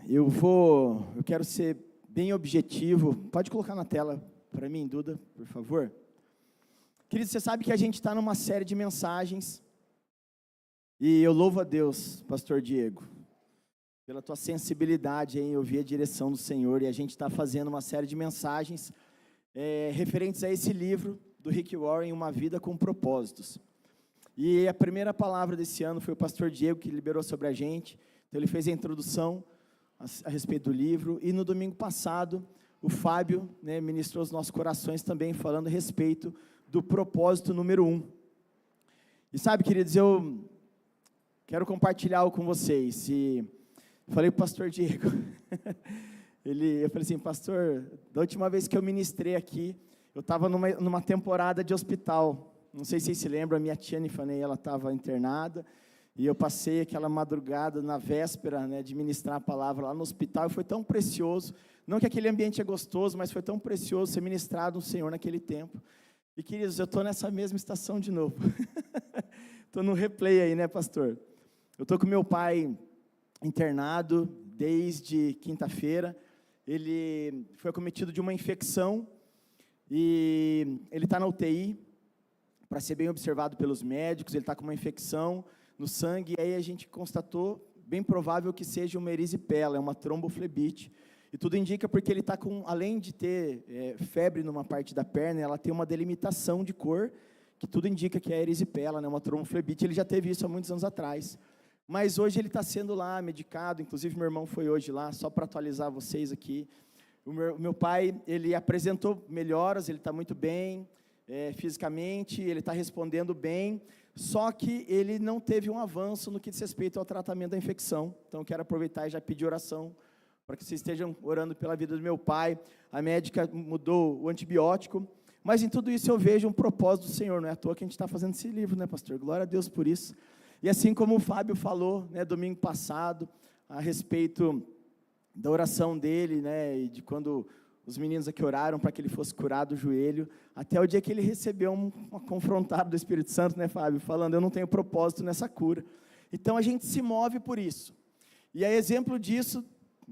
Eu quero ser bem objetivo. Pode colocar na tela para mim, Duda, por favor. Querido, você sabe que a gente está numa série de mensagens, e eu louvo a Deus, pastor Diego, pela tua sensibilidade em ouvir a direção do Senhor, e a gente está fazendo uma série de mensagens referentes a esse livro do Rick Warren, Uma Vida com Propósitos. E a primeira palavra desse ano foi o pastor Diego que liberou sobre a gente, então ele fez a introdução a respeito do livro, e no domingo passado, o Fábio ministrou os nossos corações também, falando a respeito do propósito número 1. E sabe, queridos, eu quero compartilhar algo com vocês, e falei para o pastor Diego, eu falei assim, pastor, da última vez que eu ministrei aqui, eu estava numa temporada de hospital, não sei se vocês se lembram, a minha tia Nifanei, ela estava internada, e eu passei aquela madrugada na véspera, de ministrar a palavra lá no hospital, e foi tão precioso, não que aquele ambiente é gostoso, mas foi tão precioso ser ministrado no Senhor naquele tempo. E queridos, eu estou nessa mesma estação de novo, estou no replay aí, pastor? Eu estou com meu pai internado desde quinta-feira, ele foi acometido de uma infecção, e ele está na UTI, para ser bem observado pelos médicos, ele está com uma infecção no sangue, e aí a gente constatou, bem provável que seja uma erisipela, é uma tromboflebite, e tudo indica porque ele está com, além de ter febre numa parte da perna, ela tem uma delimitação de cor, que tudo indica que é erisipela, uma tromboflebite, ele já teve isso há muitos anos atrás, mas hoje ele está sendo lá medicado, inclusive meu irmão foi hoje lá, só para atualizar vocês aqui, o meu pai, ele apresentou melhoras, ele está muito bem, fisicamente, ele está respondendo bem, só que ele não teve um avanço no que diz respeito ao tratamento da infecção. Então, quero aproveitar e já pedir oração, para que vocês estejam orando pela vida do meu pai. A médica mudou o antibiótico, mas em tudo isso eu vejo um propósito do Senhor, não é à toa que a gente está fazendo esse livro, pastor? Glória a Deus por isso. E assim como o Fábio falou, domingo passado, a respeito da oração dele, e de quando os meninos aqui oraram para que ele fosse curado do joelho, até o dia que ele recebeu uma confrontada do Espírito Santo, Fábio, falando, eu não tenho propósito nessa cura. Então, a gente se move por isso. E a exemplo disso,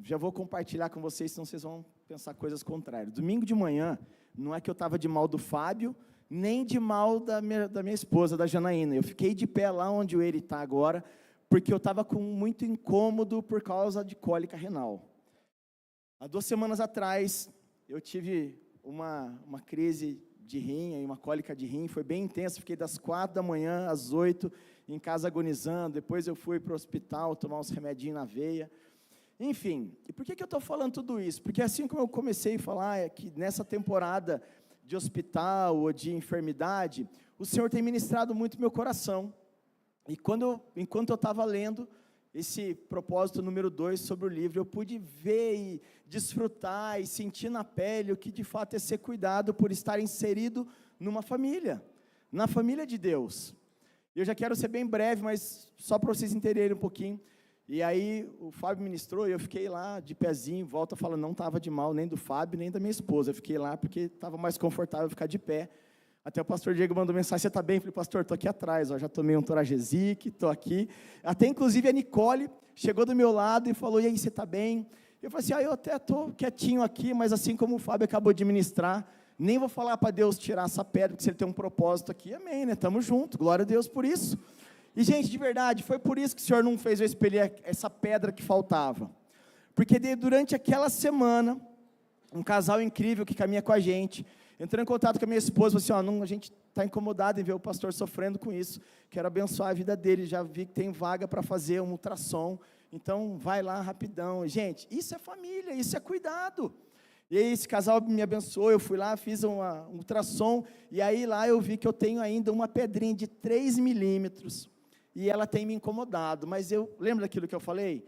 já vou compartilhar com vocês, senão vocês vão pensar coisas contrárias. Domingo de manhã, não é que eu estava de mal do Fábio, nem de mal da minha esposa, da Janaína. Eu fiquei de pé lá onde ele está agora, porque eu estava com muito incômodo por causa de cólica renal. Há 2 semanas atrás, eu tive uma crise de rim, uma cólica de rim, foi bem intensa, fiquei das 4 da manhã às 8, em casa agonizando, depois eu fui para o hospital, tomar uns remedinhos na veia, enfim, e por que eu estou falando tudo isso? Porque assim como eu comecei a falar, é que nessa temporada de hospital ou de enfermidade, o Senhor tem ministrado muito meu coração, e enquanto eu estava lendo, esse propósito número 2 sobre o livro, eu pude ver e desfrutar e sentir na pele o que de fato é ser cuidado por estar inserido numa família, na família de Deus. Eu já quero ser bem breve, mas só para vocês entenderem um pouquinho. E aí o Fábio ministrou e eu fiquei lá de pezinho, volta falando, não estava de mal nem do Fábio, nem da minha esposa, eu fiquei lá porque estava mais confortável ficar de pé. Até o pastor Diego mandou mensagem, você está bem? Eu falei, pastor, estou aqui atrás, já tomei um Toragesic, estou aqui. Até, inclusive, a Nicole chegou do meu lado e falou, e aí, você está bem? Eu falei assim, eu até estou quietinho aqui, mas assim como o Fábio acabou de ministrar, nem vou falar para Deus tirar essa pedra, porque se Ele tem um propósito aqui, amém, estamos juntos, glória a Deus por isso. E, gente, de verdade, foi por isso que o Senhor não fez eu expelir essa pedra que faltava. Porque durante aquela semana, um casal incrível que caminha com a gente, entrou em contato com a minha esposa, falou assim, a gente está incomodado em ver o pastor sofrendo com isso, quero abençoar a vida dele, já vi que tem vaga para fazer um ultrassom, então vai lá rapidão. Gente, isso é família, isso é cuidado. E aí esse casal me abençoou, eu fui lá, fiz um ultrassom, e aí lá eu vi que eu tenho ainda uma pedrinha de 3 milímetros, e ela tem me incomodado, mas lembra daquilo que eu falei?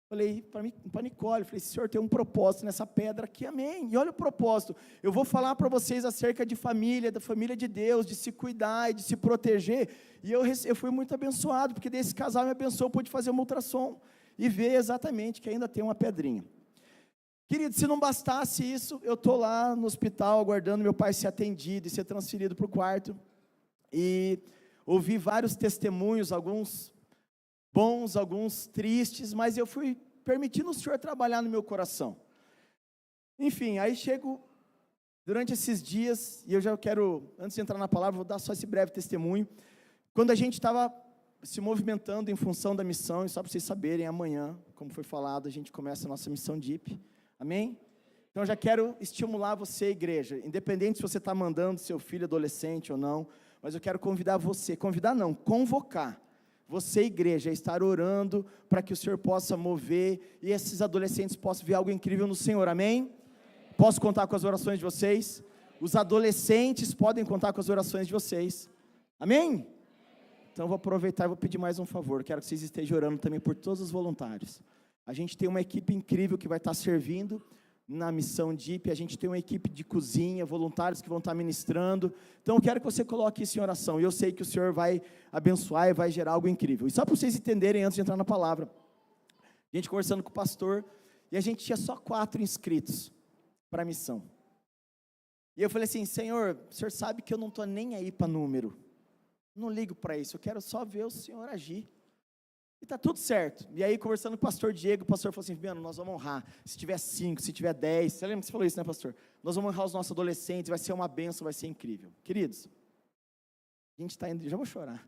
Falei para Nicole, falei, Senhor, tem um propósito nessa pedra aqui, amém, e olha o propósito, eu vou falar para vocês acerca de família, da família de Deus, de se cuidar e de se proteger, e eu fui muito abençoado, porque desse casal me abençoou, pude fazer um ultrassom, e ver exatamente que ainda tem uma pedrinha. Querido, se não bastasse isso, eu estou lá no hospital, aguardando meu pai ser atendido e ser transferido para o quarto, e ouvi vários testemunhos, alguns bons, alguns tristes, mas eu fui permitindo o Senhor trabalhar no meu coração. Enfim, aí chego durante esses dias, e eu já quero, antes de entrar na palavra, vou dar só esse breve testemunho. Quando a gente estava se movimentando em função da missão, e só para vocês saberem, amanhã, como foi falado, a gente começa a nossa missão DIP, amém? Então eu já quero estimular você, igreja, independente se você está mandando seu filho adolescente ou não, mas eu quero convidar você, convocar você, igreja, a estar orando para que o Senhor possa mover e esses adolescentes possam ver algo incrível no Senhor, amém? Posso contar com as orações de vocês? Os adolescentes podem contar com as orações de vocês, amém? Então, eu vou aproveitar e vou pedir mais um favor. Quero que vocês estejam orando também por todos os voluntários. A gente tem uma equipe incrível que vai estar servindo na missão DIP. A gente tem uma equipe de cozinha, voluntários que vão estar ministrando. Então, eu quero que você coloque isso em oração. E eu sei que o Senhor vai abençoar e vai gerar algo incrível. E só para vocês entenderem, antes de entrar na palavra, a gente conversando com o pastor, e a gente tinha só 4 inscritos para a missão. E eu falei assim, Senhor, o Senhor sabe que eu não estou nem aí para número. Não ligo para isso, eu quero só ver o Senhor agir. E está tudo certo. E aí, conversando com o pastor Diego, o pastor falou assim, mano, nós vamos honrar. Se tiver 5, se tiver 10, você lembra que você falou isso, né, pastor? Nós vamos honrar os nossos adolescentes, vai ser uma bênção, vai ser incrível. Queridos, a gente está indo, já vou chorar.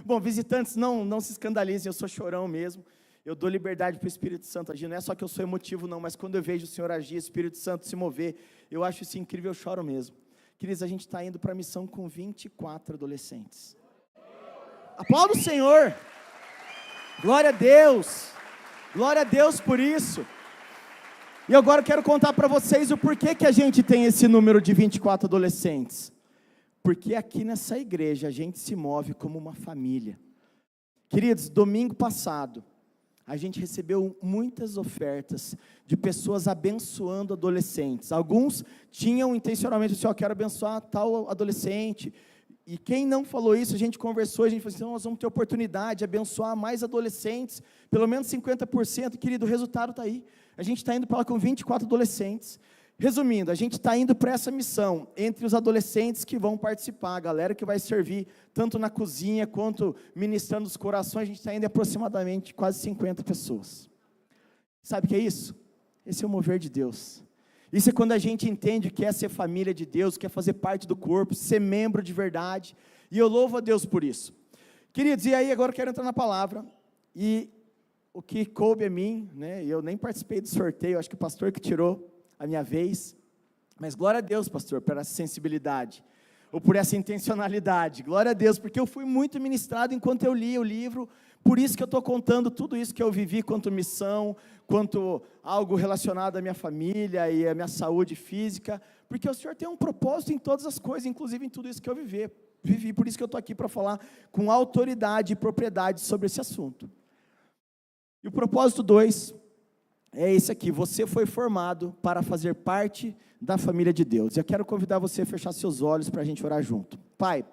Bom, visitantes, não se escandalizem, eu sou chorão mesmo. Eu dou liberdade para o Espírito Santo agir. Não é só que eu sou emotivo, não, mas quando eu vejo o Senhor agir, o Espírito Santo se mover, eu acho isso incrível, eu choro mesmo. Queridos, a gente está indo para a missão com 24 adolescentes. Aplauda o Senhor. Glória a Deus por isso. E agora eu quero contar para vocês o porquê que a gente tem esse número de 24 adolescentes. Porque aqui nessa igreja a gente se move como uma família. Queridos, domingo passado, a gente recebeu muitas ofertas de pessoas abençoando adolescentes. Alguns tinham intencionalmente assim, quero abençoar tal adolescente. E quem não falou isso, a gente conversou, a gente falou assim, nós vamos ter oportunidade de abençoar mais adolescentes, pelo menos 50%, querido, o resultado está aí. A gente está indo para lá com 24 adolescentes. Resumindo, a gente está indo para essa missão, entre os adolescentes que vão participar, a galera que vai servir, tanto na cozinha, quanto ministrando os corações, a gente está indo em aproximadamente quase 50 pessoas. Sabe o que é isso? Esse é o mover de Deus. Isso é quando a gente entende que é ser família de Deus, que é fazer parte do corpo, ser membro de verdade, e eu louvo a Deus por isso. Queridos, e aí agora eu quero entrar na palavra, e o que coube a mim, né, eu nem participei do sorteio, acho que o pastor que tirou a minha vez, mas glória a Deus, pastor, por essa sensibilidade, ou por essa intencionalidade, glória a Deus, porque eu fui muito ministrado enquanto eu li o livro, por isso que eu estou contando tudo isso que eu vivi, quanto missão, quanto algo relacionado à minha família e à minha saúde física, porque o Senhor tem um propósito em todas as coisas, inclusive em tudo isso que eu vivi, por isso que eu estou aqui para falar com autoridade e propriedade sobre esse assunto. E o propósito 2, é esse aqui, você foi formado para fazer parte da família de Deus. Eu quero convidar você a fechar seus olhos para a gente orar junto. Pai,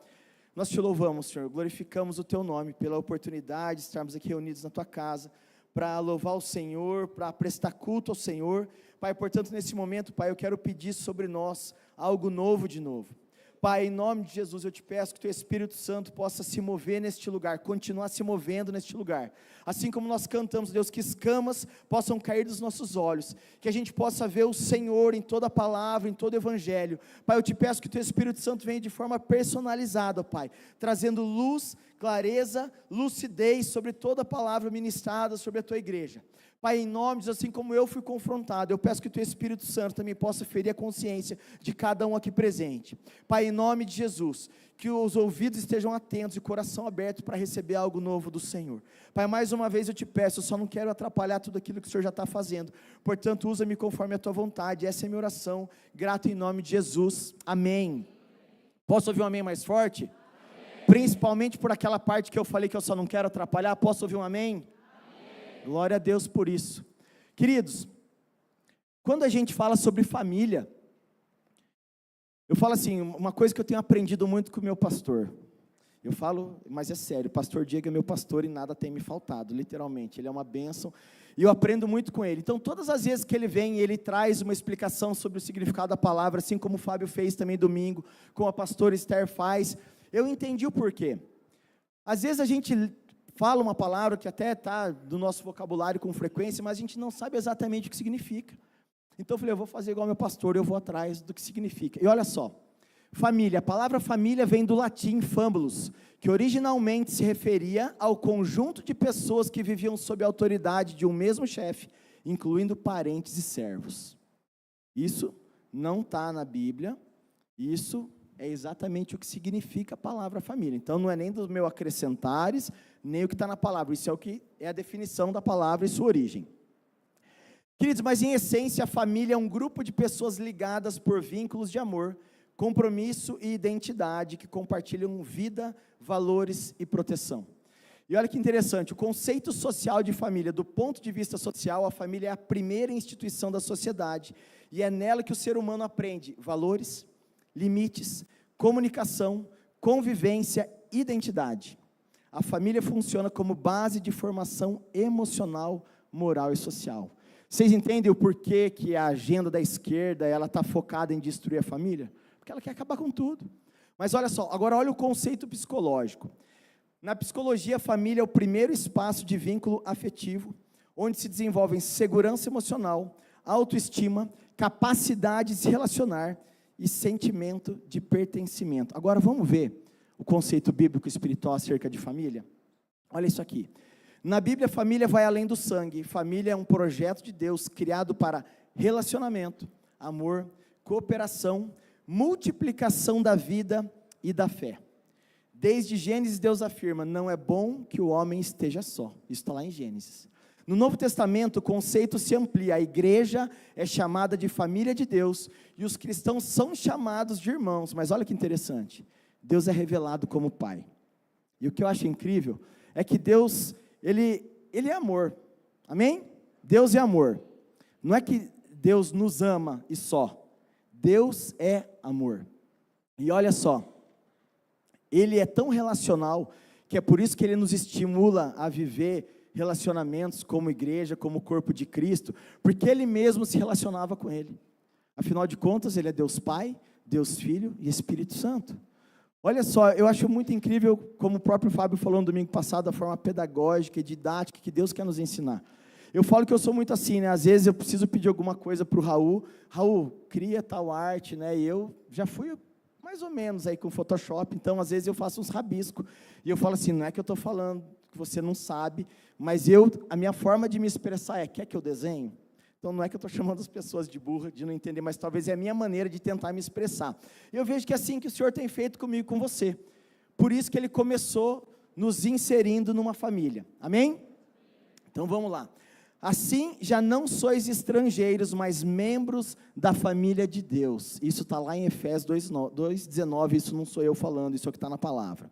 nós te louvamos, Senhor, glorificamos o teu nome pela oportunidade de estarmos aqui reunidos na tua casa, para louvar o Senhor, para prestar culto ao Senhor. Pai, portanto, nesse momento, Pai, eu quero pedir sobre nós algo novo de novo. Pai, em nome de Jesus, eu te peço que o teu Espírito Santo possa se mover neste lugar, continuar se movendo neste lugar. Assim como nós cantamos, Deus, que escamas possam cair dos nossos olhos, que a gente possa ver o Senhor em toda a palavra, em todo o Evangelho. Pai, eu te peço que o teu Espírito Santo venha de forma personalizada, Pai, trazendo luz, clareza, lucidez sobre toda a palavra ministrada sobre a tua igreja. Pai, em nome de Jesus, assim como eu fui confrontado, eu peço que o teu Espírito Santo também possa ferir a consciência de cada um aqui presente. Pai, em nome de Jesus, que os ouvidos estejam atentos e o coração aberto para receber algo novo do Senhor. Pai, mais uma vez eu te peço, eu só não quero atrapalhar tudo aquilo que o Senhor já está fazendo, portanto, usa-me conforme a tua vontade, essa é a minha oração, grato em nome de Jesus, amém. Posso ouvir um amém mais forte? Amém. Principalmente por aquela parte que eu falei que eu só não quero atrapalhar, posso ouvir um amém? Glória a Deus por isso. Queridos, quando a gente fala sobre família, eu falo assim, uma coisa que eu tenho aprendido muito com o meu pastor, eu falo, mas é sério, o pastor Diego é meu pastor e nada tem me faltado, literalmente, ele é uma bênção, e eu aprendo muito com ele. Então todas as vezes que ele vem, ele traz uma explicação sobre o significado da palavra, assim como o Fábio fez também domingo, como a pastora Esther faz, eu entendi o porquê. Às vezes a gente fala uma palavra que até está do nosso vocabulário com frequência, mas a gente não sabe exatamente o que significa. Então eu falei, eu vou fazer igual meu pastor, eu vou atrás do que significa. E olha só, família, a palavra família vem do latim famulus, que originalmente se referia ao conjunto de pessoas que viviam sob a autoridade de um mesmo chefe, incluindo parentes e servos. Isso não está na Bíblia, isso é exatamente o que significa a palavra família. Então não é nem do meu acrescentares, nem o que está na palavra, isso é o que é a definição da palavra e sua origem. Queridos, mas em essência a família é um grupo de pessoas ligadas por vínculos de amor, compromisso e identidade, que compartilham vida, valores e proteção. E olha que interessante, o conceito social de família, do ponto de vista social, a família é a primeira instituição da sociedade, e é nela que o ser humano aprende valores, limites, comunicação, convivência, identidade. A família funciona como base de formação emocional, moral e social. Vocês entendem o porquê que a agenda da esquerda ela está focada em destruir a família? Porque ela quer acabar com tudo. Mas olha só, agora olha o conceito psicológico. Na psicologia, a família é o primeiro espaço de vínculo afetivo, onde se desenvolvem segurança emocional, autoestima, capacidade de se relacionar e sentimento de pertencimento. Agora vamos ver o conceito bíblico espiritual acerca de família? Olha isso aqui. Na Bíblia, a família vai além do sangue. Família é um projeto de Deus criado para relacionamento, amor, cooperação, multiplicação da vida e da fé. Desde Gênesis, Deus afirma, não é bom que o homem esteja só. Isso está lá em Gênesis. No Novo Testamento, o conceito se amplia. A igreja é chamada de família de Deus e os cristãos são chamados de irmãos. Mas olha que interessante, Deus é revelado como Pai. E o que eu acho incrível é que Deus, Ele é amor, amém? Deus é amor, não é que Deus nos ama e só, Deus é amor. E olha só, Ele é tão relacional, que é por isso que Ele nos estimula a viver relacionamentos como igreja, como corpo de Cristo, porque Ele mesmo se relacionava com Ele. Afinal de contas, Ele é Deus Pai, Deus Filho e Espírito Santo. Olha só, eu acho muito incrível, como o próprio Fábio falou no domingo passado, a forma pedagógica e didática que Deus quer nos ensinar. Eu falo que eu sou muito assim, né? Às vezes eu preciso pedir alguma coisa para o Raul, cria tal arte, né? E eu já fui mais ou menos aí com Photoshop, então às vezes eu faço uns rabiscos, e eu falo assim, não é que eu estou falando que você não sabe, mas a minha forma de me expressar quer que eu desenhe? Então, não é que eu estou chamando as pessoas de burra, de não entender, mas talvez é a minha maneira de tentar me expressar. Eu vejo que é assim que o Senhor tem feito comigo e com você. Por isso que Ele começou nos inserindo numa família. Amém? Então, vamos lá. Assim, já não sois estrangeiros, mas membros da família de Deus. Isso está lá em Efésios 2,19, isso não sou eu falando, isso é o que está na palavra.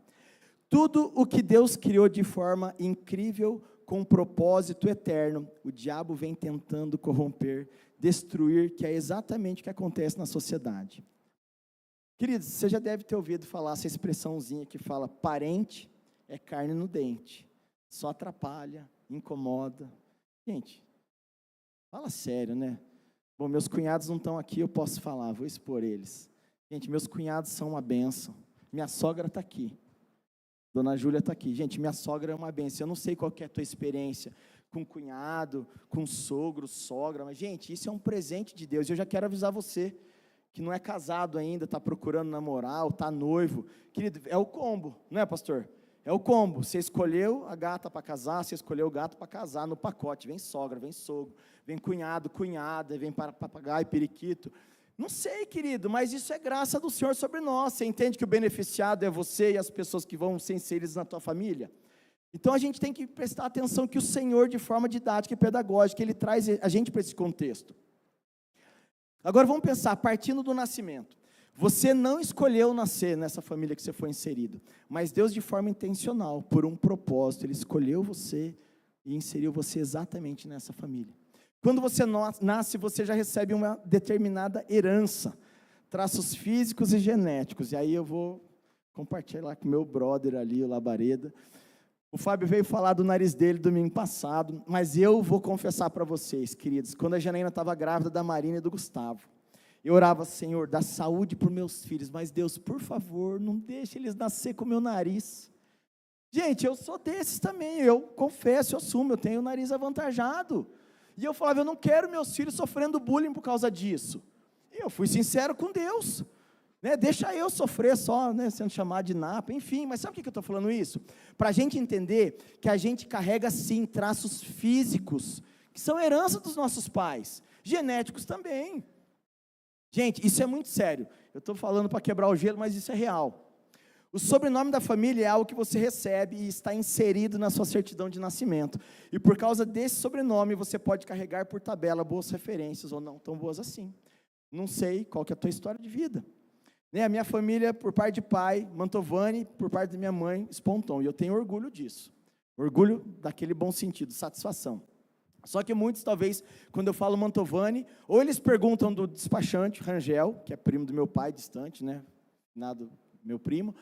Tudo o que Deus criou de forma incrível, com um propósito eterno, o diabo vem tentando corromper, destruir, que é exatamente o que acontece na sociedade. Queridos, você já deve ter ouvido falar essa expressãozinha que fala, parente é carne no dente, só atrapalha, incomoda. Gente, fala sério, né? Bom, meus cunhados não estão aqui, eu posso falar, vou expor eles. Gente, meus cunhados são uma bênção, minha sogra está aqui. Dona Júlia está aqui. Gente, minha sogra é uma bênção. Eu não sei qual que é a tua experiência com cunhado, com sogro, sogra, mas, gente, isso é um presente de Deus. Eu já quero avisar você, que não é casado ainda, está procurando namorar, ou está noivo. Querido, é o combo, não é, pastor? É o combo. Você escolheu a gata para casar, você escolheu o gato para casar no pacote. Vem sogra, vem sogro, vem cunhado, cunhada, vem papagaio, periquito. Não sei, querido, mas isso é graça do Senhor sobre nós. Você entende que o beneficiado é você e as pessoas que vão ser inseridas na tua família? Então, a gente tem que prestar atenção que o Senhor, de forma didática e pedagógica, Ele traz a gente para esse contexto. Agora, vamos pensar, partindo do nascimento. Você não escolheu nascer nessa família que você foi inserido, mas Deus, de forma intencional, por um propósito, Ele escolheu você e inseriu você exatamente nessa família. Quando você nasce, você já recebe uma determinada herança, traços físicos e genéticos. E aí eu vou compartilhar com o meu brother ali, o Labareda. O Fábio veio falar do nariz dele domingo passado, mas eu vou confessar para vocês, queridos, quando a Janaína estava grávida da Marina e do Gustavo, eu orava, Senhor, dá saúde para os meus filhos, mas Deus, por favor, não deixe eles nascer com o meu nariz. Gente, eu sou desses também, eu confesso, eu assumo, eu tenho o nariz avantajado. E eu falava, eu não quero meus filhos sofrendo bullying por causa disso. E eu fui sincero com Deus, né? Deixa eu sofrer só, né, sendo chamado de napa, enfim. Mas sabe por que eu estou falando isso? Para a gente entender que a gente carrega, sim, traços físicos, que são herança dos nossos pais, genéticos também. Gente, isso é muito sério. Eu estou falando para quebrar o gelo, mas isso é real. O sobrenome da família é algo que você recebe e está inserido na sua certidão de nascimento. E por causa desse sobrenome, você pode carregar por tabela boas referências ou não tão boas assim. Não sei qual que é a tua história de vida. Né? A minha família, por parte de pai, Mantovani, por parte da minha mãe, Sponton. E eu tenho orgulho disso. Orgulho daquele bom sentido, satisfação. Só que muitos, talvez, quando eu falo Mantovani, ou eles perguntam do despachante, Rangel, que é primo do meu pai, distante, né? Nada, meu primo.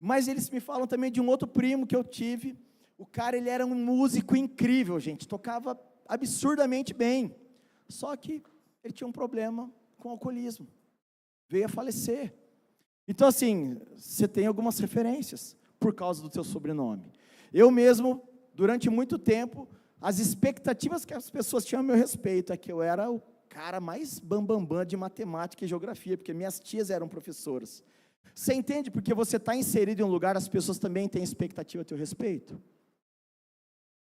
Mas eles me falam também de um outro primo que eu tive. O cara, ele era um músico incrível, gente, tocava absurdamente bem. Só que ele tinha um problema com alcoolismo. Veio a falecer. Então, assim, você tem algumas referências por causa do seu sobrenome. Eu mesmo, durante muito tempo, as expectativas que as pessoas tinham a meu respeito é que eu era o cara mais bambambam de matemática e geografia, porque minhas tias eram professoras. Você entende? Porque você está inserido em um lugar, as pessoas também têm expectativa a teu respeito.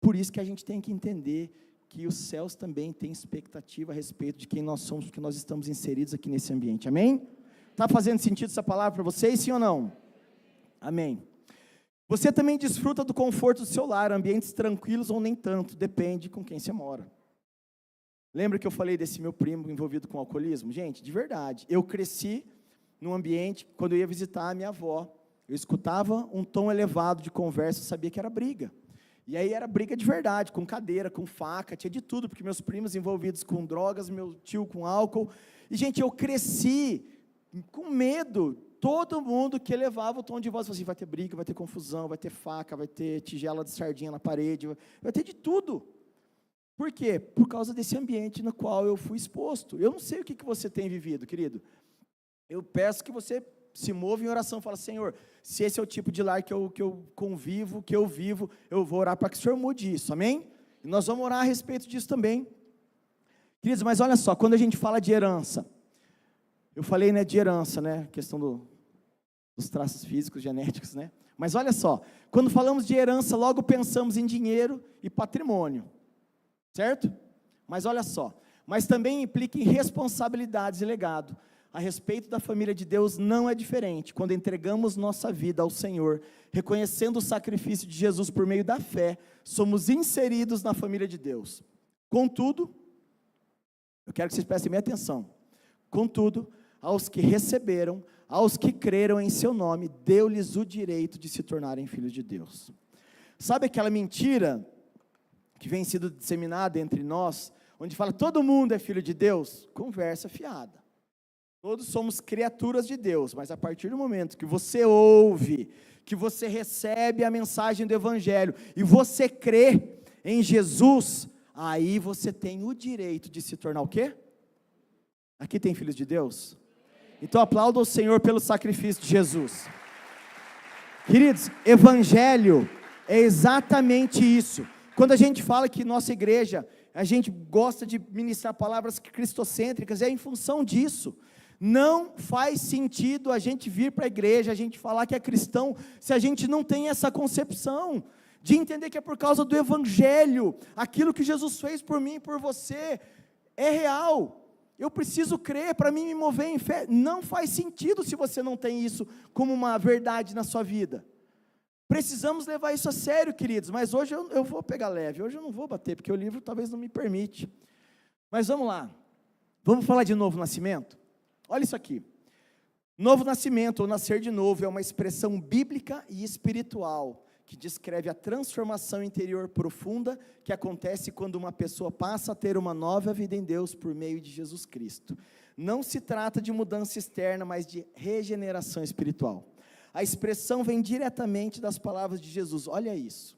Por isso que a gente tem que entender que os céus também têm expectativa a respeito de quem nós somos, porque nós estamos inseridos aqui nesse ambiente, amém? Está fazendo sentido essa palavra para vocês, sim ou não? Amém. Você também desfruta do conforto do seu lar, ambientes tranquilos ou nem tanto, depende com quem você mora. Lembra que eu falei desse meu primo envolvido com alcoolismo? Gente, de verdade, eu cresci num ambiente, quando eu ia visitar a minha avó, eu escutava um tom elevado de conversa, eu sabia que era briga. E aí era briga de verdade, com cadeira, com faca, tinha de tudo, porque meus primos envolvidos com drogas, meu tio com álcool. E, gente, eu cresci com medo, todo mundo que elevava o tom de voz, falava assim, vai ter briga, vai ter confusão, vai ter faca, vai ter tigela de sardinha na parede, vai ter de tudo. Por quê? Por causa desse ambiente no qual eu fui exposto. Eu não sei o que você tem vivido, querido. Eu peço que você se mova em oração, fala, Senhor, se esse é o tipo de lar que eu convivo, que eu vivo, eu vou orar para que o Senhor mude isso, amém? E nós vamos orar a respeito disso também. Queridos, mas olha só, quando a gente fala de herança, eu falei, né, de herança, né, questão dos traços físicos, genéticos, né, mas olha só, quando falamos de herança, logo pensamos em dinheiro e patrimônio, certo? Mas olha só, mas também implica em responsabilidades e legado. A respeito da família de Deus não é diferente. Quando entregamos nossa vida ao Senhor, reconhecendo o sacrifício de Jesus por meio da fé, somos inseridos na família de Deus. Contudo, eu quero que vocês prestem minha atenção. Contudo, aos que receberam, aos que creram em seu nome, deu-lhes o direito de se tornarem filhos de Deus. Sabe aquela mentira que vem sendo disseminada entre nós, onde fala todo mundo é filho de Deus? Conversa fiada. Todos somos criaturas de Deus, mas a partir do momento que você ouve, que você recebe a mensagem do Evangelho, e você crê em Jesus, aí você tem o direito de se tornar o quê? Aqui tem filhos de Deus? Então aplauda o Senhor pelo sacrifício de Jesus. Queridos, Evangelho é exatamente isso. Quando a gente fala que nossa igreja, a gente gosta de ministrar palavras cristocêntricas, é em função disso. Não faz sentido a gente vir para a igreja, a gente falar que é cristão, se a gente não tem essa concepção, de entender que é por causa do Evangelho, aquilo que Jesus fez por mim e por você, é real, eu preciso crer para mim me mover em fé. Não faz sentido se você não tem isso como uma verdade na sua vida. Precisamos levar isso a sério, queridos, mas hoje eu vou pegar leve, hoje eu não vou bater, porque o livro talvez não me permite, mas vamos lá, vamos falar de novo nascimento? Olha isso aqui, novo nascimento ou nascer de novo é uma expressão bíblica e espiritual, que descreve a transformação interior profunda que acontece quando uma pessoa passa a ter uma nova vida em Deus por meio de Jesus Cristo. Não se trata de mudança externa, mas de regeneração espiritual. A expressão vem diretamente das palavras de Jesus, olha isso,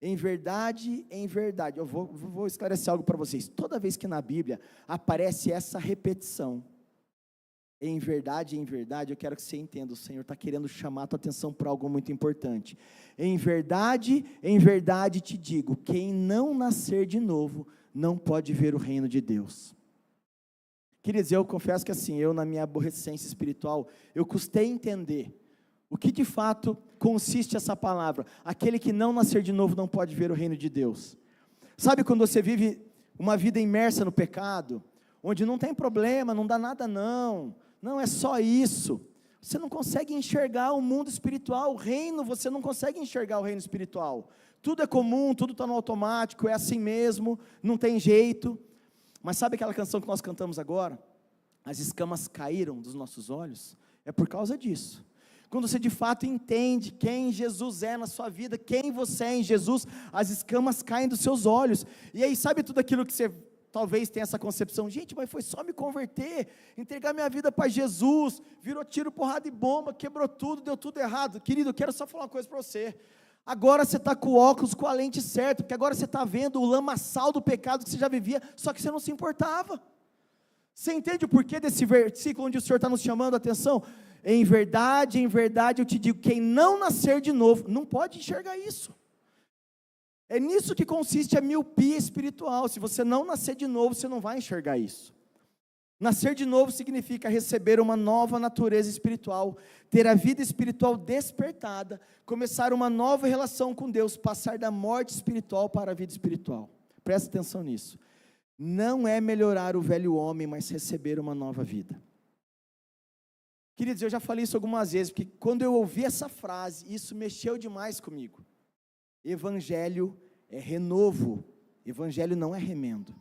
em verdade, eu vou esclarecer algo para vocês, toda vez que na Bíblia aparece essa repetição, Em verdade, eu quero que você entenda, o Senhor está querendo chamar a tua atenção para algo muito importante. Em verdade te digo, quem não nascer de novo, não pode ver o reino de Deus. Queridos, eu confesso que assim, eu na minha aborrecência espiritual, eu custei entender o que de fato consiste essa palavra. Aquele que não nascer de novo, não pode ver o reino de Deus. Sabe quando você vive uma vida imersa no pecado, onde não tem problema, não dá nada não é só isso, você não consegue enxergar o mundo espiritual, o reino, você não consegue enxergar o reino espiritual, tudo é comum, tudo está no automático, é assim mesmo, não tem jeito. Mas sabe aquela canção que nós cantamos agora? As escamas caíram dos nossos olhos, é por causa disso. Quando você de fato entende quem Jesus é na sua vida, quem você é em Jesus, as escamas caem dos seus olhos, e aí sabe tudo aquilo que você talvez tenha essa concepção, gente, mas foi só me converter, entregar minha vida para Jesus, virou tiro, porrada e bomba, quebrou tudo, deu tudo errado. Querido, eu quero só falar uma coisa para você, agora você está com o óculos, com a lente certa, porque agora você está vendo o lamaçal do pecado que você já vivia, só que você não se importava. Você entende o porquê desse versículo onde o Senhor está nos chamando a atenção? Em verdade eu te digo, quem não nascer de novo, não pode enxergar isso. É nisso que consiste a miopia espiritual. Se você não nascer de novo, você não vai enxergar isso. Nascer de novo significa receber uma nova natureza espiritual, ter a vida espiritual despertada, começar uma nova relação com Deus, passar da morte espiritual para a vida espiritual. Presta atenção nisso. Não é melhorar o velho homem, mas receber uma nova vida. Queridos, eu já falei isso algumas vezes, porque quando eu ouvi essa frase, isso mexeu demais comigo. Evangelho é renovo, evangelho não é remendo.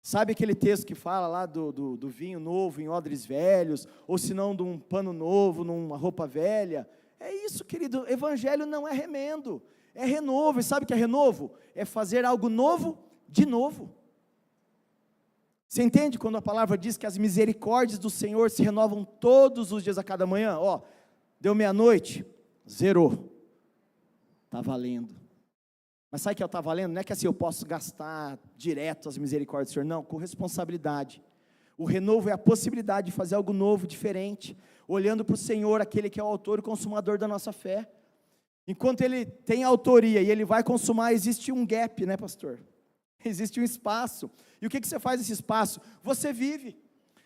Sabe aquele texto que fala lá do vinho novo em odres velhos, ou se não de um pano novo, numa roupa velha? É isso, querido, evangelho não é remendo, é renovo. E sabe o que é renovo? É fazer algo novo de novo. Você entende quando a palavra diz que as misericórdias do Senhor se renovam todos os dias a cada manhã? Ó, deu meia-noite, zerou, está valendo. Mas sabe o que está valendo? Não é que assim eu posso gastar direto as misericórdias do Senhor, não, com responsabilidade. O renovo é a possibilidade de fazer algo novo, diferente, olhando para o Senhor, aquele que é o autor e consumador da nossa fé. Enquanto Ele tem autoria e Ele vai consumar, existe um gap, né, pastor? Existe um espaço. E o que você faz nesse espaço? Você vive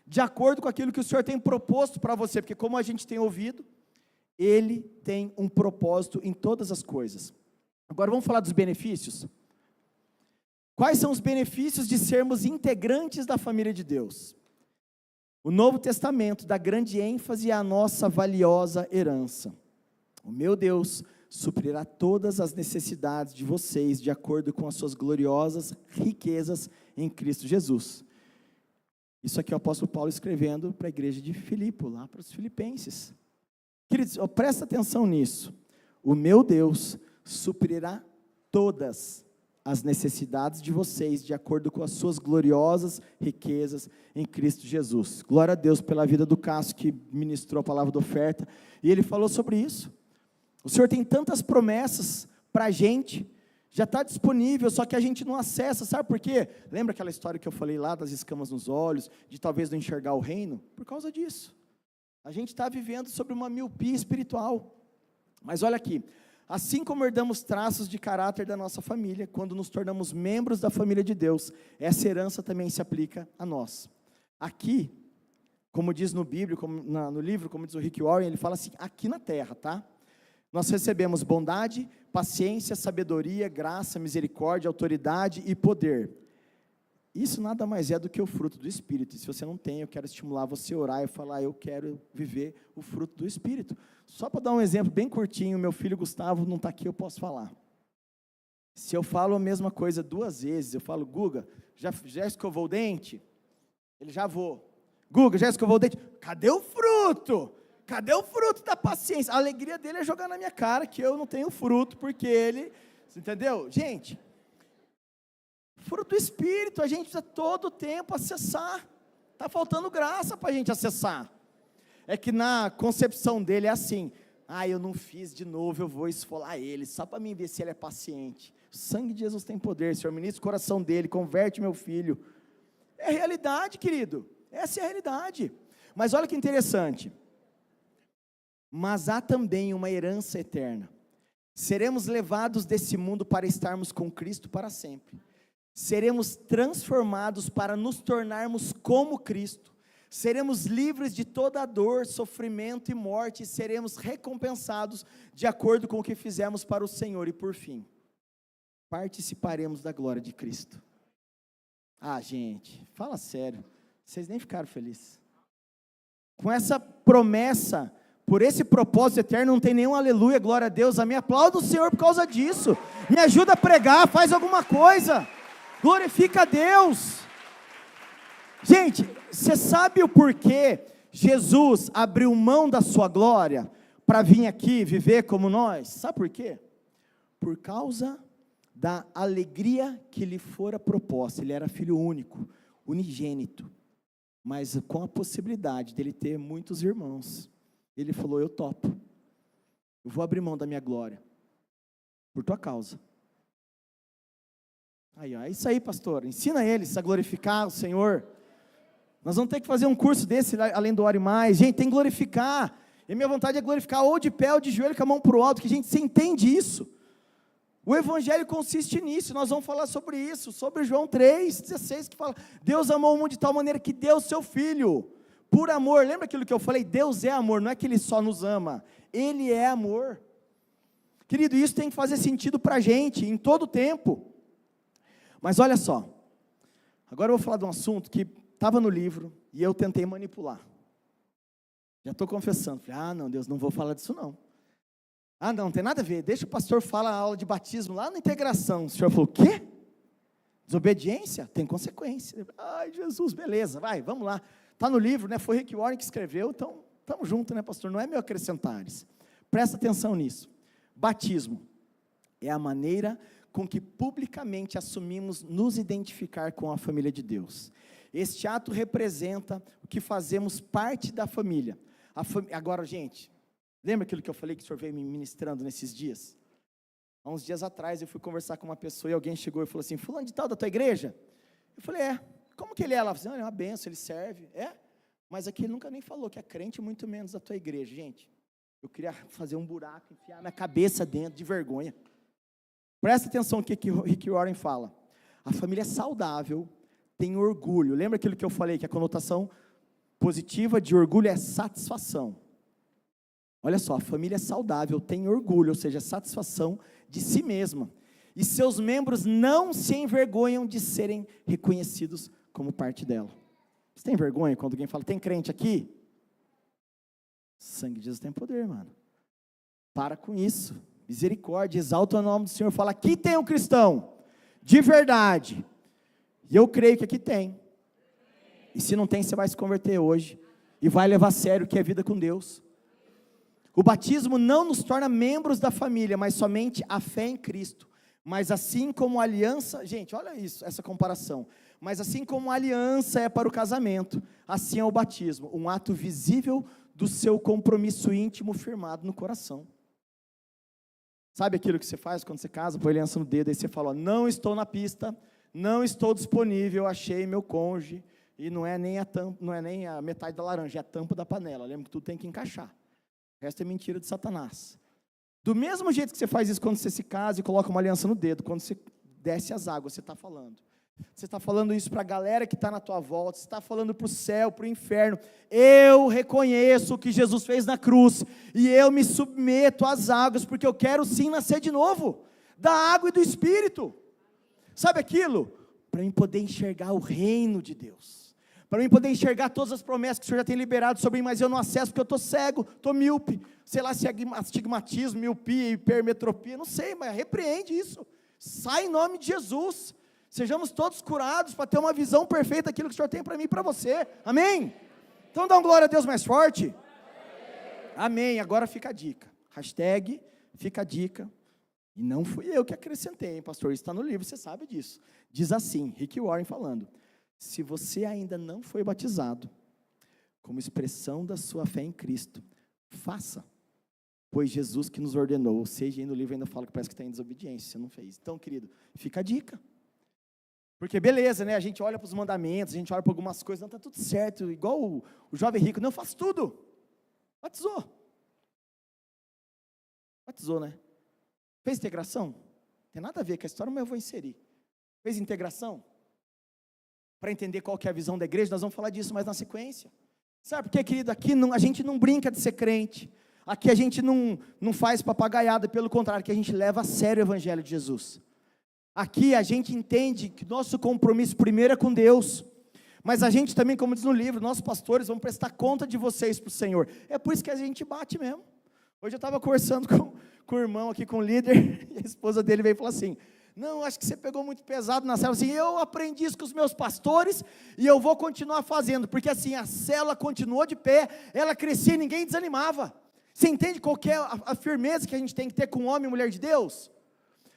de acordo com aquilo que o Senhor tem proposto para você, porque como a gente tem ouvido, Ele tem um propósito em todas as coisas. Agora vamos falar dos benefícios. Quais são os benefícios de sermos integrantes da família de Deus? O Novo Testamento dá grande ênfase à nossa valiosa herança. O meu Deus suprirá todas as necessidades de vocês, de acordo com as suas gloriosas riquezas em Cristo Jesus. Isso aqui é o apóstolo Paulo escrevendo para a igreja de Filipe, lá para os filipenses. Queridos, presta atenção nisso. O meu Deus suprirá todas as necessidades de vocês, de acordo com as suas gloriosas riquezas em Cristo Jesus. Glória a Deus pela vida do Cássio, que ministrou a palavra da oferta, e ele falou sobre isso. O Senhor tem tantas promessas para a gente, já está disponível, só que a gente não acessa, sabe por quê? Lembra aquela história que eu falei lá, das escamas nos olhos, de talvez não enxergar o reino? Por causa disso. A gente está vivendo sobre uma miopia espiritual. Mas olha aqui, assim como herdamos traços de caráter da nossa família, quando nos tornamos membros da família de Deus, essa herança também se aplica a nós. Aqui, como diz no livro, como diz o Rick Warren, ele fala assim, aqui na terra, tá? Nós recebemos bondade, paciência, sabedoria, graça, misericórdia, autoridade e poder. Isso nada mais é do que o fruto do Espírito. E se você não tem, eu quero estimular você a orar e falar, eu quero viver o fruto do Espírito. Só para dar um exemplo bem curtinho, meu filho Gustavo não está aqui, eu posso falar. Se eu falo a mesma coisa 2 vezes, eu falo, Guga, já escovou o dente? Ele já vou. Guga, já escovou o dente? Cadê o fruto? Cadê o fruto da paciência? A alegria dele é jogar na minha cara que eu não tenho fruto, porque ele, você entendeu? Gente, fruto do Espírito, a gente precisa todo o tempo acessar. Está faltando graça para a gente acessar. É que na concepção dele é assim, eu não fiz de novo, eu vou esfolar ele, só para mim ver se ele é paciente. O sangue de Jesus tem poder, Senhor, ministra o coração dele, converte meu filho. É realidade, querido, essa é a realidade. Mas olha que interessante. Mas há também uma herança eterna. Seremos levados desse mundo para estarmos com Cristo para sempre. Seremos transformados para nos tornarmos como Cristo. Seremos livres de toda a dor, sofrimento e morte, e seremos recompensados de acordo com o que fizemos para o Senhor. E por fim, participaremos da glória de Cristo. Ah, gente, fala sério, vocês nem ficaram felizes. Com essa promessa, por esse propósito eterno, não tem nenhum aleluia, glória a Deus, amém, aplauda o Senhor por causa disso, me ajuda a pregar, faz alguma coisa, glorifica a Deus. Gente, você sabe o porquê Jesus abriu mão da sua glória, para vir aqui viver como nós? Sabe por quê? Por causa da alegria que lhe fora proposta. Ele era filho único, unigênito, mas com a possibilidade dele ter muitos irmãos. Ele falou, eu topo, eu vou abrir mão da minha glória, por tua causa. Aí, ó, é isso aí, pastor, ensina eles a glorificar o Senhor. Nós vamos ter que fazer um curso desse, além do Ore Mais. Gente, tem que glorificar, e minha vontade é glorificar, ou de pé, ou de joelho, com a mão para o alto, que a gente se entende isso. O evangelho consiste nisso, nós vamos falar sobre isso, sobre João 3,16, que fala, Deus amou o mundo de tal maneira que deu o seu Filho, por amor. Lembra aquilo que eu falei? Deus é amor, não é que Ele só nos ama, Ele é amor. Querido, isso tem que fazer sentido para a gente, em todo o tempo. Mas olha só, agora eu vou falar de um assunto que estava no livro, e eu tentei manipular. Já estou confessando, falei, não, Deus, não vou falar disso não. Não tem nada a ver, deixa o pastor falar a aula de batismo lá na integração. O senhor falou, o quê? Desobediência? Tem consequência. Ai, Jesus, beleza, vai, vamos lá. Está no livro, né? Foi Rick Warren que escreveu, então estamos juntos, né, pastor? Não é meu acrescentares. Presta atenção nisso. Batismo é a maneira com que publicamente assumimos nos identificar com a família de Deus. Este ato representa o que fazemos parte da família. Agora, gente, lembra aquilo que eu falei que o senhor veio me ministrando nesses dias? Há uns dias atrás eu fui conversar com uma pessoa e alguém chegou e falou assim, fulano de tal da tua igreja? Eu falei, como que ele é? Ela falou assim, é uma benção, ele serve, mas aqui ele nunca nem falou que é crente, muito menos da tua igreja. Gente, eu queria fazer um buraco, enfiar minha cabeça dentro de vergonha. Presta atenção no que Rick Warren fala. A família saudável tem orgulho. Lembra aquilo que eu falei, que a conotação positiva de orgulho é satisfação. Olha só, a família saudável tem orgulho, ou seja, satisfação de si mesma. E seus membros não se envergonham de serem reconhecidos como parte dela. Você tem vergonha quando alguém fala, tem crente aqui? O sangue de Jesus tem poder, mano. Para com isso. Misericórdia, exalta o nome do Senhor. Fala, aqui tem um cristão, de verdade. E eu creio que aqui tem. E se não tem, você vai se converter hoje. E vai levar a sério o que é vida com Deus. O batismo não nos torna membros da família, mas somente a fé em Cristo. Mas assim como a aliança, gente, olha isso, essa comparação. Mas assim como a aliança é para o casamento, assim é o batismo, um ato visível do seu compromisso íntimo firmado no coração. Sabe aquilo que você faz quando você casa, põe aliança no dedo, aí você fala, não estou na pista, não estou disponível, achei meu cônjuge, e não é nem a metade da laranja, é a tampa da panela. Lembra que tudo tem que encaixar. O resto é mentira de Satanás. Do mesmo jeito que você faz isso quando você se casa e coloca uma aliança no dedo, quando você desce as águas, você está falando. Você está falando isso para a galera que está na tua volta, você está falando para o céu, para o inferno. Eu reconheço o que Jesus fez na cruz, e eu me submeto às águas, porque eu quero sim nascer de novo, da água e do Espírito. Sabe aquilo? Para mim poder enxergar o reino de Deus, para mim poder enxergar todas as promessas que o Senhor já tem liberado sobre mim, mas eu não acesso porque eu estou cego, estou míope, sei lá se é astigmatismo, miopia, hipermetropia, não sei, mas repreende isso, sai em nome de Jesus, sejamos todos curados para ter uma visão perfeita daquilo que o Senhor tem para mim e para você, amém? Então dá uma glória a Deus mais forte, amém, agora fica a dica, hashtag fica a dica, e não fui eu que acrescentei, hein, pastor, isso está no livro, você sabe disso, diz assim, Rick Warren falando, se você ainda não foi batizado, como expressão da sua fé em Cristo, faça, pois Jesus que nos ordenou, ou seja, aí no livro ainda fala que parece que está em desobediência, você não fez. Então, querido, fica a dica, Porque beleza, né? A gente olha para os mandamentos, a gente olha para algumas coisas, não, está tudo certo, igual o jovem rico, não, faz tudo. Batizou. Batizou, né? Fez integração? Tem nada a ver com a história, mas eu vou inserir. Fez integração? Para entender qual que é a visão da igreja, nós vamos falar disso mais na sequência. Sabe por quê, querido? Aqui a gente não brinca de ser crente. Aqui a gente não faz papagaiada, pelo contrário, que a gente leva a sério o evangelho de Jesus. Aqui a gente entende que nosso compromisso primeiro é com Deus, mas a gente também, como diz no livro, nossos pastores vão prestar conta de vocês para o Senhor. É por isso que a gente bate mesmo. Hoje eu estava conversando com o irmão aqui, com o líder, e a esposa dele veio e falou assim, não, acho que você pegou muito pesado na célula, assim, eu aprendi isso com os meus pastores, e eu vou continuar fazendo, porque assim, a célula continuou de pé, ela crescia e ninguém desanimava. Você entende qual que é a firmeza que a gente tem que ter com homem e mulher de Deus?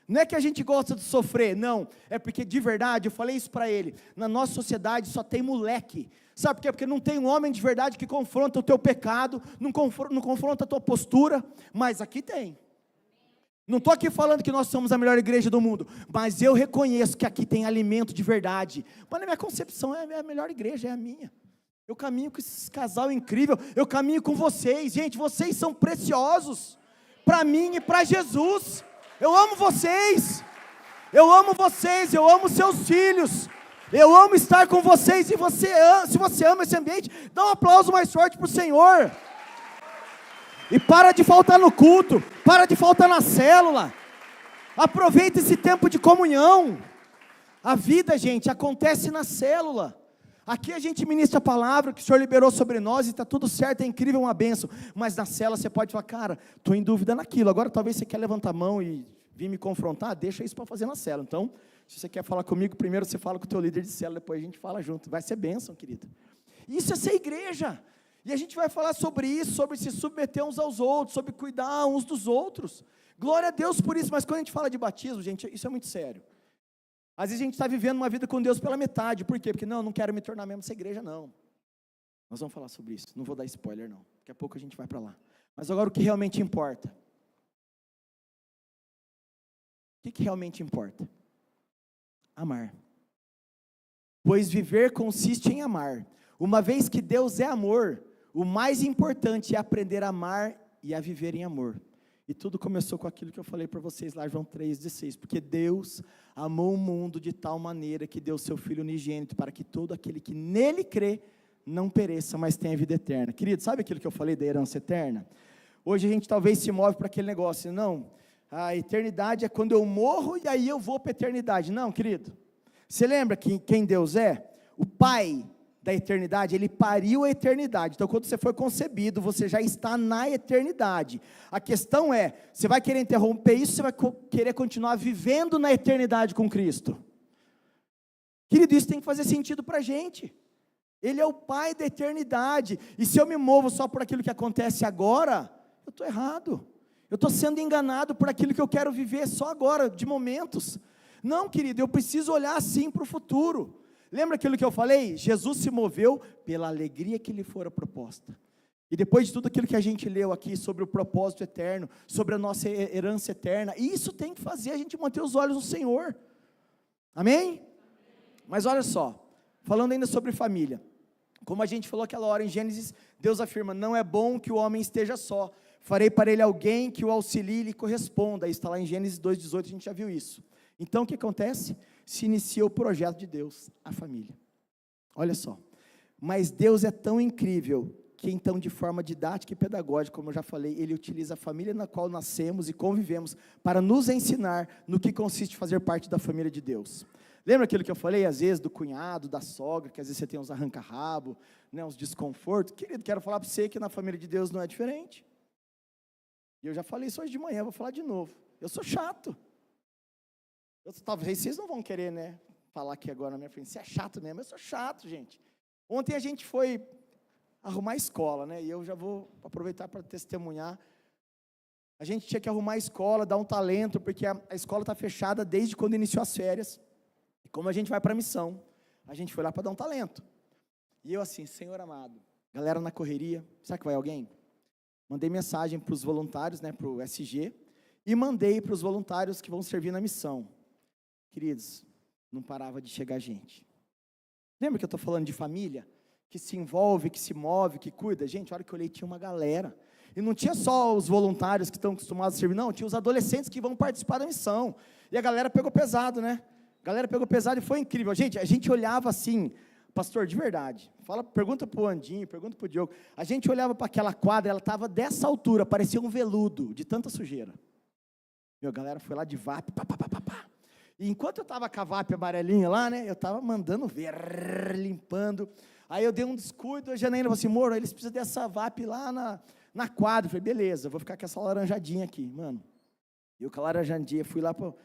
Não é que a gente gosta de sofrer, não, é porque de verdade, eu falei isso para ele, na nossa sociedade só tem moleque, sabe por quê? Porque não tem um homem de verdade que confronta o teu pecado, não confronta a tua postura, mas aqui tem. Não estou aqui falando que nós somos a melhor igreja do mundo, mas eu reconheço que aqui tem alimento de verdade, mas na minha concepção é a melhor igreja, é a minha. Eu caminho com esse casal incrível, eu caminho com vocês, gente, vocês são preciosos, para mim e para Jesus. Eu amo vocês, eu amo seus filhos, eu amo estar com vocês, e se você ama esse ambiente, dá um aplauso mais forte para o Senhor, e para de faltar no culto, para de faltar na célula, aproveita esse tempo de comunhão, a vida, gente, acontece na célula, aqui a gente ministra a palavra que o Senhor liberou sobre nós, e está tudo certo, é incrível, uma bênção, mas na célula você pode falar, cara, estou em dúvida naquilo, agora talvez você quer levantar a mão e vir me confrontar, deixa isso para fazer na célula, então, se você quer falar comigo, primeiro você fala com o teu líder de célula, depois a gente fala junto, vai ser bênção, querido, isso é ser igreja, e a gente vai falar sobre isso, sobre se submeter uns aos outros, sobre cuidar uns dos outros, glória a Deus por isso, mas quando a gente fala de batismo, gente, isso é muito sério, às vezes a gente está vivendo uma vida com Deus pela metade, por quê? Porque não quero me tornar membro dessa igreja, não. Nós vamos falar sobre isso, não vou dar spoiler, não. Daqui a pouco a gente vai para lá. Mas agora o que realmente importa? O que realmente importa? Amar. Pois viver consiste em amar. Uma vez que Deus é amor, o mais importante é aprender a amar e a viver em amor. E tudo começou com aquilo que eu falei para vocês lá, João 3,16, porque Deus amou o mundo de tal maneira que deu seu Filho unigênito, para que todo aquele que nele crê, não pereça, mas tenha vida eterna. Querido, sabe aquilo que eu falei da herança eterna? Hoje a gente talvez se move para aquele negócio, não, a eternidade é quando eu morro e aí eu vou para a eternidade. Não, querido, você lembra quem Deus é? O Pai da eternidade, Ele pariu a eternidade, então quando você foi concebido, você já está na eternidade, a questão é, você vai querer interromper isso, você vai querer continuar vivendo na eternidade com Cristo? Querido, isso tem que fazer sentido para a gente, Ele é o Pai da eternidade, e se eu me movo só por aquilo que acontece agora, eu estou errado, eu estou sendo enganado por aquilo que eu quero viver só agora, de momentos, não, querido, eu preciso olhar assim para o futuro. Lembra aquilo que eu falei? Jesus se moveu pela alegria que lhe fora proposta. E depois de tudo aquilo que a gente leu aqui sobre o propósito eterno, sobre a nossa herança eterna, isso tem que fazer a gente manter os olhos no Senhor. Amém? Mas olha só, falando ainda sobre família, como a gente falou aquela hora em Gênesis, Deus afirma, não é bom que o homem esteja só, farei para ele alguém que o auxilie e lhe corresponda. Isso está lá em Gênesis 2,18, a gente já viu isso. Então o que acontece? Se inicia o projeto de Deus, a família. Olha só, mas Deus é tão incrível, que então de forma didática e pedagógica, como eu já falei, Ele utiliza a família na qual nascemos e convivemos, para nos ensinar no que consiste fazer parte da família de Deus. Lembra aquilo que eu falei, às vezes, do cunhado, da sogra, que às vezes você tem uns arranca-rabo, né, uns desconfortos? Querido, quero falar para você que na família de Deus não é diferente. E eu já falei isso hoje de manhã, vou falar de novo. Eu sou chato. Talvez vocês não vão querer, né, falar aqui agora na minha frente, você é chato mesmo, eu sou chato, gente. Ontem a gente foi arrumar a escola, né, e eu já vou aproveitar para testemunhar, a gente tinha que arrumar a escola, dar um talento, porque a escola está fechada desde quando iniciou as férias, e como a gente vai para a missão, a gente foi lá para dar um talento, e eu assim, Senhor amado, galera na correria, será que vai alguém? Mandei mensagem para os voluntários, né, para o SG, e mandei para os voluntários que vão servir na missão. Queridos, não parava de chegar gente. Lembra que eu estou falando de família? Que se envolve, que se move, que cuida? Gente, a hora que eu olhei tinha uma galera. E não tinha só os voluntários que estão acostumados a servir, não, tinha os adolescentes que vão participar da missão. E a galera pegou pesado, né? A galera pegou pesado e foi incrível. Gente, a gente olhava assim, pastor, de verdade, pergunta para o Andinho, pergunta para o Diogo, a gente olhava para aquela quadra, ela estava dessa altura, parecia um veludo, de tanta sujeira. A galera foi lá de VAP, pá, pá, pá, pá, pá. E enquanto eu estava com a VAP amarelinha lá, né, eu estava mandando ver, limpando. Aí eu dei um descuido, a Janaína falou assim, Moro, eles precisam dessa VAP lá na quadra. Eu falei, beleza, vou ficar com essa laranjadinha aqui, mano. Eu com a laranjadinha, fui lá pro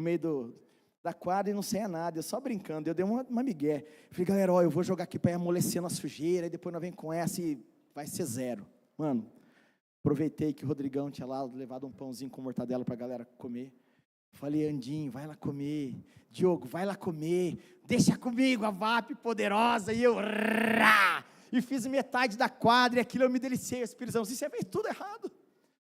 meio da quadra e não saía nada, eu só brincando, eu dei uma migué. Eu falei, galera, ó, eu vou jogar aqui para ir amolecendo a sujeira, e depois nós vem com essa e vai ser zero. Mano, aproveitei que o Rodrigão tinha lá levado um pãozinho com mortadela para a galera comer. Falei, Andinho, vai lá comer. Diogo, vai lá comer. Deixa comigo a VAP poderosa. E eu, e fiz metade da quadra, e aquilo eu me deliciei. O Espírito Santo, você fez tudo errado.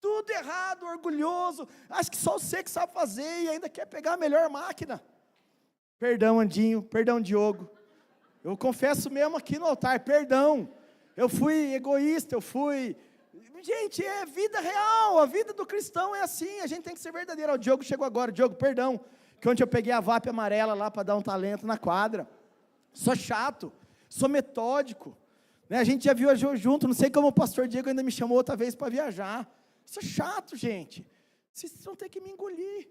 Tudo errado, orgulhoso. Acho que só você que sabe fazer e ainda quer pegar a melhor máquina. Perdão, Andinho, perdão, Diogo. Eu confesso mesmo aqui no altar, perdão. Eu fui egoísta, Gente, é vida real, a vida do cristão é assim, a gente tem que ser verdadeiro. O Diogo chegou agora, Diogo, perdão, que ontem eu peguei a VAP amarela lá para dar um talento na quadra. Sou chato, sou metódico, né? A gente já viajou junto, não sei como o pastor Diego ainda me chamou outra vez para viajar. Sou chato, gente, vocês vão ter que me engolir,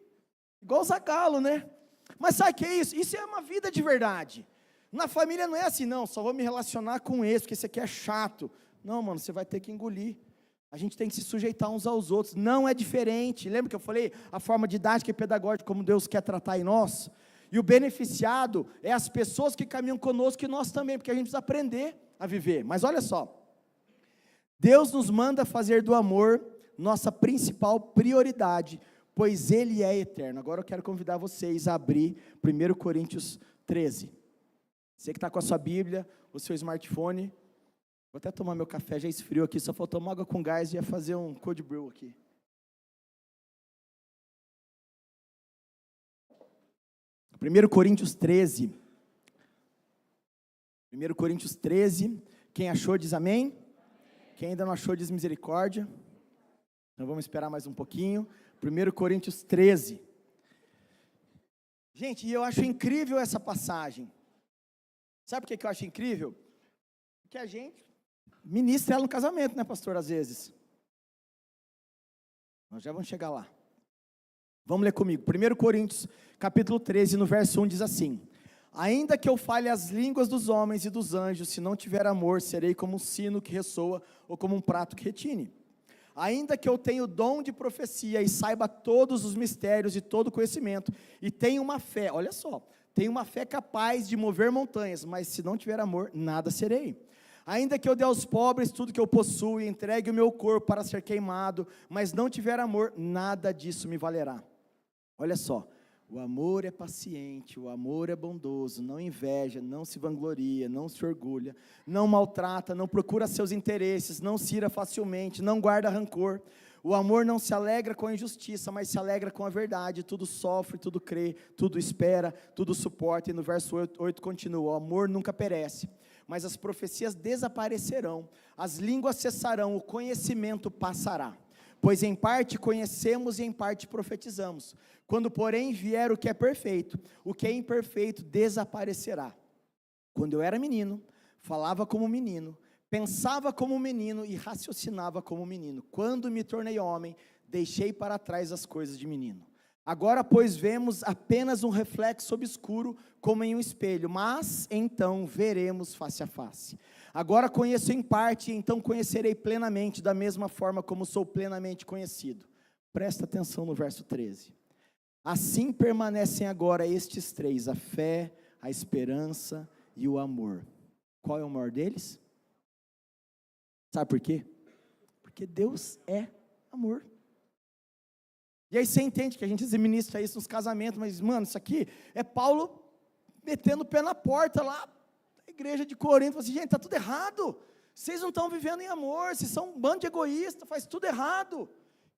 igual o Zagalo, né? Mas sabe o que é isso? Isso é uma vida de verdade. Na família não é assim, não, só vou me relacionar com esse, porque esse aqui é chato. Não, mano, você vai ter que engolir. A gente tem que se sujeitar uns aos outros, não é diferente. Lembra que eu falei a forma didática e pedagógica como Deus quer tratar em nós? E o beneficiado é as pessoas que caminham conosco e nós também, porque a gente precisa aprender a viver. Mas olha só, Deus nos manda fazer do amor nossa principal prioridade, pois Ele é eterno. Agora eu quero convidar vocês a abrir 1 Coríntios 13. Você que está com a sua Bíblia, o seu smartphone. Vou até tomar meu café, já esfriou aqui, só faltou uma água com gás e ia fazer um cold brew aqui. Primeiro Coríntios 13. 1 Coríntios 13. Quem achou diz amém. Quem ainda não achou diz misericórdia. Então vamos esperar mais um pouquinho. 1 Coríntios 13. Gente, eu acho incrível essa passagem. Sabe por que eu acho incrível? Porque a gente ministra ela no casamento, né, pastor, às vezes. Nós já vamos chegar lá. Vamos ler comigo. 1 Coríntios, capítulo 13, no verso 1, diz assim: ainda que eu fale as línguas dos homens e dos anjos, se não tiver amor, serei como um sino que ressoa, ou como um prato que retine. Ainda que eu tenha o dom de profecia, e saiba todos os mistérios e todo o conhecimento, e tenha uma fé, olha só, tenha uma fé capaz de mover montanhas, mas se não tiver amor, nada serei. Ainda que eu dê aos pobres tudo que eu possuo e entregue o meu corpo para ser queimado, mas não tiver amor, nada disso me valerá. Olha só, o amor é paciente, o amor é bondoso, não inveja, não se vangloria, não se orgulha, não maltrata, não procura seus interesses, não se ira facilmente, não guarda rancor. O amor não se alegra com a injustiça, mas se alegra com a verdade. Tudo sofre, tudo crê, tudo espera, tudo suporta. E no verso 8 continua: o amor nunca perece, mas as profecias desaparecerão, as línguas cessarão, o conhecimento passará. Pois em parte conhecemos e em parte profetizamos. Quando, porém, vier o que é perfeito, o que é imperfeito desaparecerá. Quando eu era menino, falava como menino, pensava como menino e raciocinava como menino. Quando me tornei homem, deixei para trás as coisas de menino. Agora, pois, vemos apenas um reflexo obscuro, como em um espelho, mas então veremos face a face. Agora conheço em parte, então conhecerei plenamente, da mesma forma como sou plenamente conhecido. Presta atenção no verso 13. Assim permanecem agora estes três: a fé, a esperança e o amor. Qual é o maior deles? Sabe por quê? Porque Deus é amor. E aí você entende que a gente administra isso nos casamentos, mas, mano, isso aqui é Paulo metendo o pé na porta lá, a igreja de Corinto, assim, gente, está tudo errado, vocês não estão vivendo em amor, vocês são um bando de egoístas, faz tudo errado.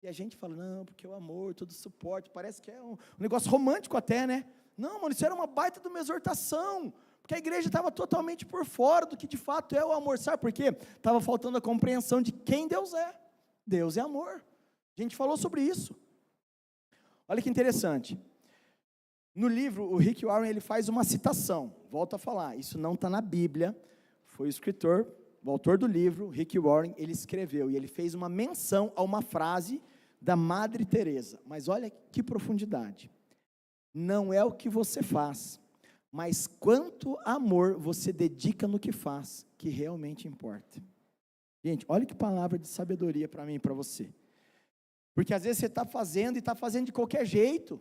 E a gente fala, não, porque o amor, todo suporte, parece que é um negócio romântico até, né? Não, mano, isso era uma baita de uma exortação, porque a igreja estava totalmente por fora do que de fato é o amor. Sabe por quê? Estava faltando a compreensão de quem Deus é. Deus é amor. A gente falou sobre isso. Olha que interessante. No livro, o Rick Warren, ele faz uma citação. Volto a falar, isso não está na Bíblia. Foi o escritor, o autor do livro, Rick Warren, ele escreveu, e ele fez uma menção a uma frase da Madre Teresa. Mas olha que profundidade. Não é o que você faz, mas quanto amor você dedica no que faz, que realmente importa. Gente, olha que palavra de sabedoria para mim e para você. Porque às vezes você está fazendo e está fazendo de qualquer jeito.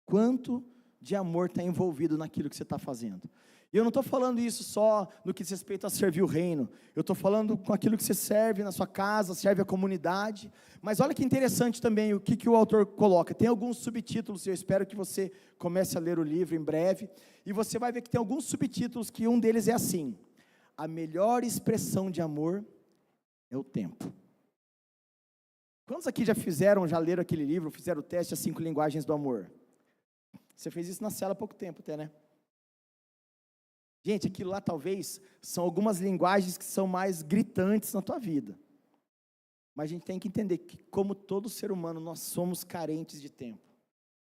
Quanto de amor está envolvido naquilo que você está fazendo? E eu não estou falando isso só no que diz respeito a servir o reino. Eu estou falando com aquilo que você serve na sua casa, serve a comunidade. Mas olha que interessante também o que o autor coloca. Tem alguns subtítulos, e eu espero que você comece a ler o livro em breve. E você vai ver que tem alguns subtítulos, que um deles é assim: a melhor expressão de amor é o tempo. Quantos aqui já leram aquele livro, fizeram o teste, As 5 Linguagens do Amor? Você fez isso na cela há pouco tempo até, né? Gente, aquilo lá talvez são algumas linguagens que são mais gritantes na tua vida. Mas a gente tem que entender que, como todo ser humano, nós somos carentes de tempo.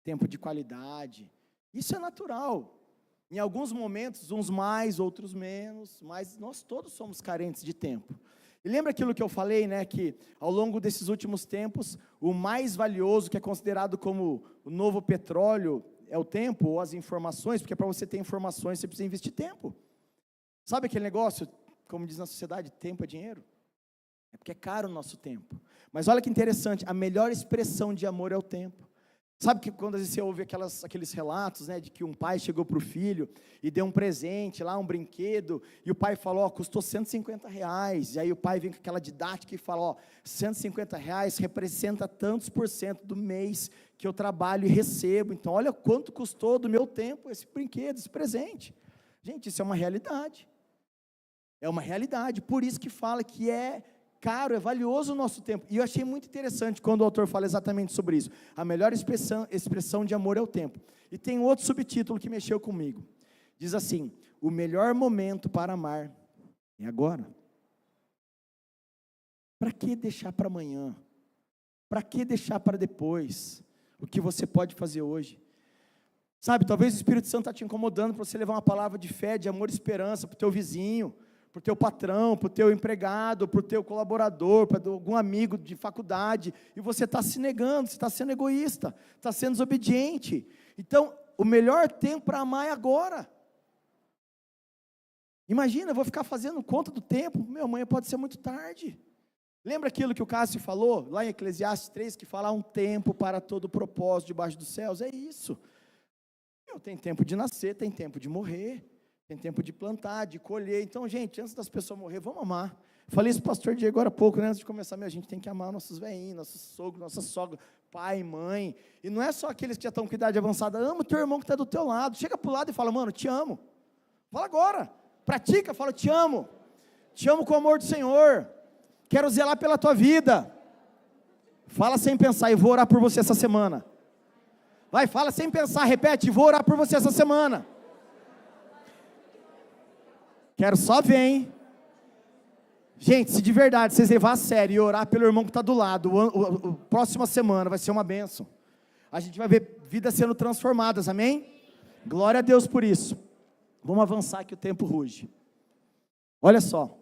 Tempo de qualidade. Isso é natural. Em alguns momentos, uns mais, outros menos, mas nós todos somos carentes de tempo. E lembra aquilo que eu falei, né, que ao longo desses últimos tempos, o mais valioso, que é considerado como o novo petróleo, é o tempo ou as informações, porque para você ter informações, você precisa investir tempo. Sabe aquele negócio, como diz na sociedade, tempo é dinheiro? É porque é caro o nosso tempo. Mas olha que interessante, a melhor expressão de amor é o tempo. Sabe que quando às vezes você ouve aqueles relatos, né, de que um pai chegou para o filho e deu um presente lá, um brinquedo, e o pai falou, custou R$150, e aí o pai vem com aquela didática e fala, R$150 representa tantos % do mês que eu trabalho e recebo, então olha quanto custou do meu tempo esse brinquedo, esse presente. Gente, isso é uma realidade. É uma realidade, por isso que fala que é caro, é valioso o nosso tempo. E eu achei muito interessante quando o autor fala exatamente sobre isso. A melhor expressão de amor é o tempo. E tem outro subtítulo que mexeu comigo. Diz assim: o melhor momento para amar é agora. Para que deixar para amanhã? Para que deixar para depois o que você pode fazer hoje? Sabe, talvez o Espírito Santo está te incomodando para você levar uma palavra de fé, de amor e esperança para o teu vizinho, para o teu patrão, para o teu empregado, para o teu colaborador, para algum amigo de faculdade, e você está se negando, você está sendo egoísta, está sendo desobediente. Então, o melhor tempo para amar é agora. Imagina, eu vou ficar fazendo conta do tempo, amanhã pode ser muito tarde. Lembra aquilo que o Cássio falou, lá em Eclesiastes 3, que fala, há um tempo para todo propósito debaixo dos céus? É isso. Tem tempo de nascer, tem tempo de morrer, tem tempo de plantar, de colher. Então, gente, antes das pessoas morrer, vamos amar. Falei isso para o pastor Diego agora há pouco, né? Antes de começar, a gente tem que amar nossos velhinhos, nossos sogros, nossa sogra, pai, mãe. E não é só aqueles que já estão com idade avançada. Ama o teu irmão que está do teu lado. Chega para o lado e fala, mano, te amo. Fala agora. Pratica, fala, te amo. Te amo com o amor do Senhor. Quero zelar pela tua vida. Fala sem pensar, e vou orar por você essa semana. Vai, fala sem pensar, repete, vou orar por você essa semana. Quero só ver, hein? Gente, se de verdade vocês levar a sério e orar pelo irmão que está do lado, próxima semana vai ser uma bênção. A gente vai ver vidas sendo transformadas, amém? Glória a Deus por isso. Vamos avançar que o tempo ruge. Olha só.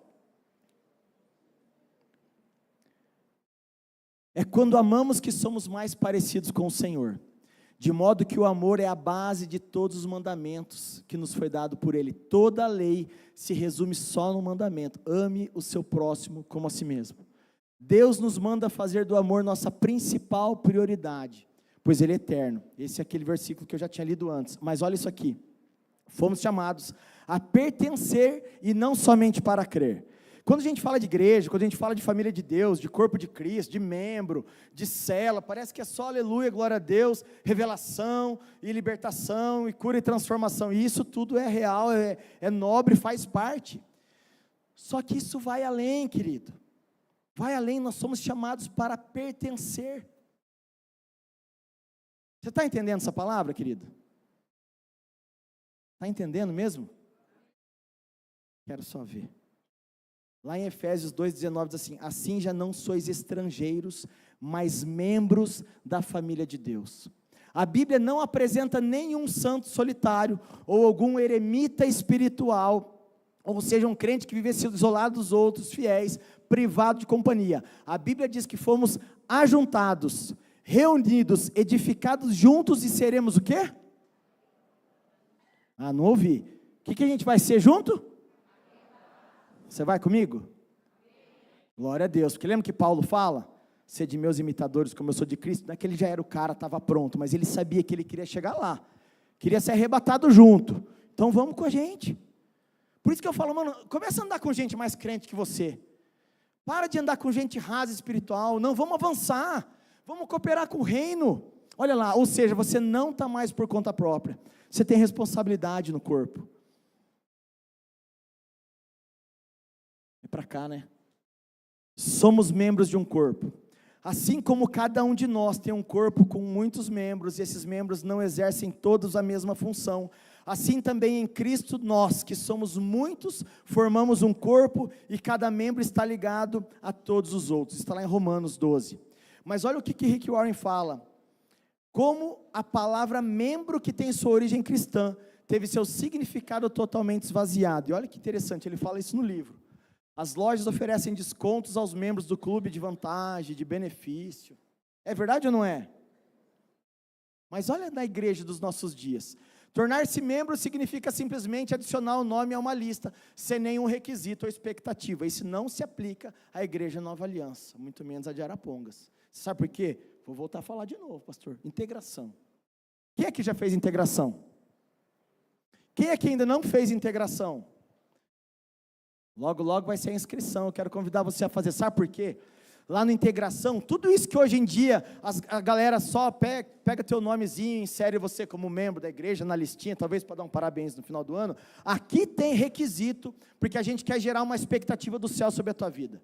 É quando amamos que somos mais parecidos com o Senhor. De modo que o amor é a base de todos os mandamentos que nos foi dado por Ele. Toda a lei se resume só no mandamento: ame o seu próximo como a si mesmo. Deus nos manda fazer do amor nossa principal prioridade, pois Ele é eterno. Esse é aquele versículo que eu já tinha lido antes. Mas olha isso aqui: fomos chamados a pertencer e não somente para crer. Quando a gente fala de igreja, quando a gente fala de família de Deus, de corpo de Cristo, de membro, de cela, parece que é só aleluia, glória a Deus, revelação e libertação e cura e transformação, e isso tudo é real, é nobre, faz parte. Só que isso vai além, querido, vai além. Nós somos chamados para pertencer. Você está entendendo essa palavra, querido? Está entendendo mesmo? Quero só ver. Lá em Efésios 2,19 diz assim: assim já não sois estrangeiros, mas membros da família de Deus. A Bíblia não apresenta nenhum santo solitário, ou algum eremita espiritual, ou seja, um crente que vivesse isolado dos outros fiéis, privado de companhia. A Bíblia diz que fomos ajuntados, reunidos, edificados juntos, e seremos o quê? Não ouvi. O que a gente vai ser junto? Você vai comigo? Glória a Deus, porque lembra que Paulo fala? Ser de meus imitadores como eu sou de Cristo. Não é que ele já era o cara, estava pronto, mas ele sabia que ele queria chegar lá, queria ser arrebatado junto. Então vamos com a gente. Por isso que eu falo, mano, começa a andar com gente mais crente que você. Para de andar com gente rasa espiritual. Não, vamos avançar, vamos cooperar com o reino. Olha lá, ou seja, você não está mais por conta própria, você tem responsabilidade no corpo. É para cá, né? Somos membros de um corpo. Assim como cada um de nós tem um corpo com muitos membros, e esses membros não exercem todos a mesma função, assim também em Cristo nós, que somos muitos, formamos um corpo, e cada membro está ligado a todos os outros. Está lá em Romanos 12. Mas olha o que Rick Warren fala: como a palavra membro, que tem sua origem cristã, teve seu significado totalmente esvaziado. E olha que interessante, ele fala isso no livro. As lojas oferecem descontos aos membros do clube de vantagem, de benefício. É verdade ou não é? Mas olha na igreja dos nossos dias. Tornar-se membro significa simplesmente adicionar o nome a uma lista, sem nenhum requisito ou expectativa. Isso não se aplica à igreja Nova Aliança, muito menos a de Arapongas. Você sabe por quê? Vou voltar a falar de novo, pastor. Integração. Quem aqui já fez integração? Quem aqui ainda não fez integração? Logo, logo vai ser a inscrição. Eu quero convidar você a fazer. Sabe por quê? Lá no integração, tudo isso que hoje em dia a galera só pega teu nomezinho, insere você como membro da igreja na listinha, talvez para dar um parabéns no final do ano. Aqui tem requisito, porque a gente quer gerar uma expectativa do céu sobre a tua vida.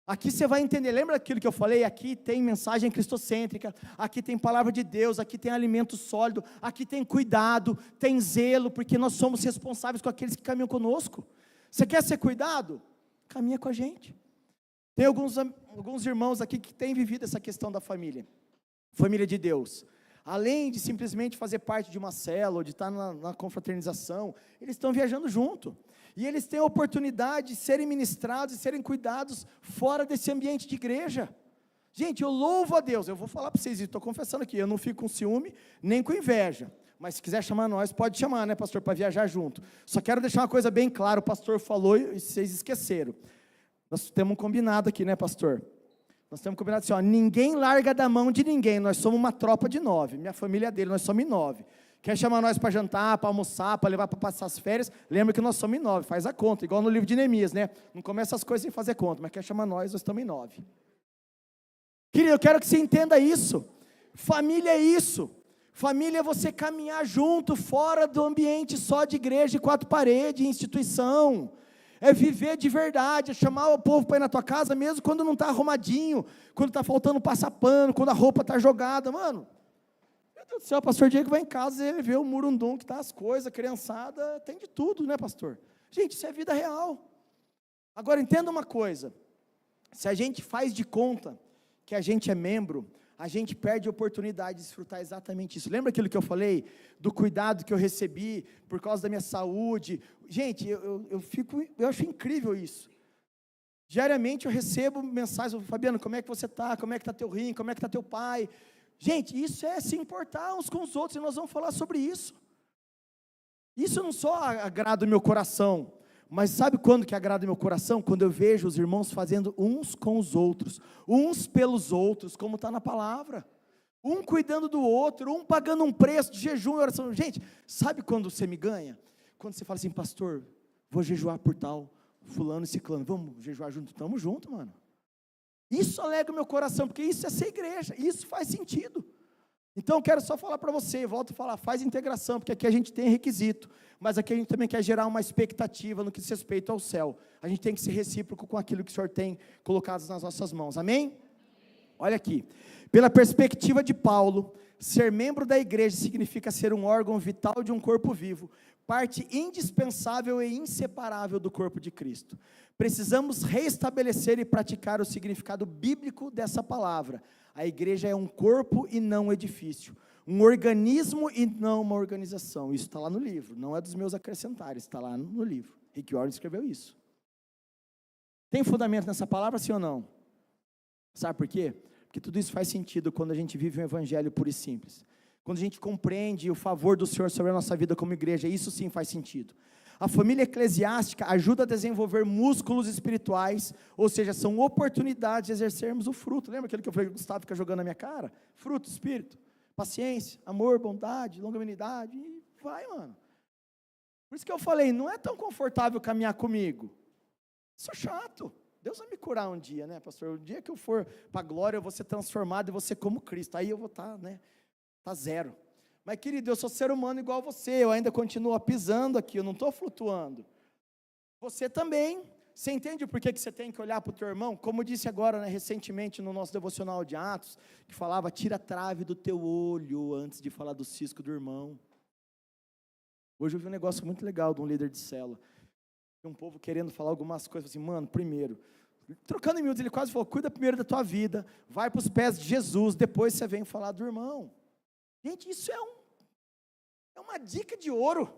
Aqui você vai entender, lembra aquilo que eu falei? Aqui tem mensagem cristocêntrica, aqui tem palavra de Deus, aqui tem alimento sólido, aqui tem cuidado, tem zelo, porque nós somos responsáveis com aqueles que caminham conosco. Você quer ser cuidado? Caminha com a gente. Tem alguns irmãos aqui que têm vivido essa questão da família de Deus. Além de simplesmente fazer parte de uma célula, ou de estar na confraternização, eles estão viajando junto. E eles têm a oportunidade de serem ministrados e serem cuidados fora desse ambiente de igreja. Gente, eu louvo a Deus. Eu vou falar para vocês, estou confessando aqui, eu não fico com ciúme, nem com inveja. Mas se quiser chamar nós, pode chamar, né, pastor, para viajar junto. Só quero deixar uma coisa bem clara, o pastor falou e vocês esqueceram. Nós temos um combinado aqui, né, pastor? Nós temos um combinado assim, ó, ninguém larga da mão de ninguém, nós somos uma tropa de 9, minha família é dele, nós somos 9. Quer chamar nós para jantar, para almoçar, para levar para passar as férias, lembra que nós somos 9, faz a conta, igual no livro de Neemias, né? Não começa as coisas sem fazer conta, mas quer chamar nós estamos em 9. Querido, eu quero que você entenda isso. Família é isso. Família é você caminhar junto, fora do ambiente só de igreja, de 4 paredes, instituição. É viver de verdade, é chamar o povo para ir na tua casa, mesmo quando não está arrumadinho, quando está faltando passar pano, quando a roupa está jogada, mano. Meu Deus do céu, o pastor Diego vai em casa e ele vê o murundum que está as coisas, a criançada, tem de tudo, né, pastor? Gente, isso é vida real. Agora, entenda uma coisa, se a gente faz de conta que a gente é membro, a gente perde a oportunidade de desfrutar exatamente isso. Lembra aquilo que eu falei? Do cuidado que eu recebi por causa da minha saúde. Gente, eu acho incrível isso. Diariamente eu recebo mensagens, Fabiano, como é que você está? Como é que está teu rim? Como é que está teu pai? Gente, isso é se importar uns com os outros, e nós vamos falar sobre isso. Isso não só agrada o meu coração, mas sabe quando que agrada o meu coração? Quando eu vejo os irmãos fazendo uns com os outros, uns pelos outros, como está na palavra, um cuidando do outro, um pagando um preço de jejum e oração. Gente, sabe quando você me ganha? Quando você fala assim, pastor, vou jejuar por tal, fulano e ciclano, vamos jejuar junto? Estamos juntos, mano. Isso alegra o meu coração, porque isso é ser igreja, isso faz sentido. Então, eu quero só falar para você, volto a falar, faz integração, porque aqui a gente tem requisito, mas aqui a gente também quer gerar uma expectativa no que diz respeito ao céu. A gente tem que ser recíproco com aquilo que o Senhor tem colocado nas nossas mãos, amém? Olha aqui, pela perspectiva de Paulo, ser membro da igreja significa ser um órgão vital de um corpo vivo, parte indispensável e inseparável do corpo de Cristo. Precisamos restabelecer e praticar o significado bíblico dessa palavra. A igreja é um corpo e não um edifício, um organismo e não uma organização. Isso está lá no livro, não é dos meus acrescentares, está lá no livro. Rick Warren escreveu isso. Tem fundamento nessa palavra, sim ou não? Sabe por quê? Porque tudo isso faz sentido quando a gente vive um evangelho puro e simples. Quando a gente compreende o favor do Senhor sobre a nossa vida como igreja, isso sim faz sentido. A família eclesiástica ajuda a desenvolver músculos espirituais, ou seja, são oportunidades de exercermos o fruto. Lembra aquele que eu falei que o Gustavo fica jogando na minha cara? Fruto, espírito, paciência, amor, bondade, longanimidade, e vai, mano. Por isso que eu falei, não é tão confortável caminhar comigo. Sou chato. Deus vai me curar um dia, né, pastor? O dia que eu for para a glória, eu vou ser transformado e vou ser como Cristo. Aí eu vou estar, tá zero. Mas, querido, eu sou ser humano igual você, eu ainda continuo pisando aqui, eu não estou flutuando. Você também. Você entende por que você tem que olhar para o teu irmão? Como disse agora, recentemente, no nosso devocional de Atos, que falava, tira a trave do teu olho, antes de falar do cisco do irmão. Hoje eu vi um negócio muito legal de um líder de célula. Um povo querendo falar algumas coisas, assim, mano, primeiro, trocando em miúdos, ele quase falou, cuida primeiro da tua vida, vai para os pés de Jesus, depois você vem falar do irmão. Gente, isso é uma dica de ouro.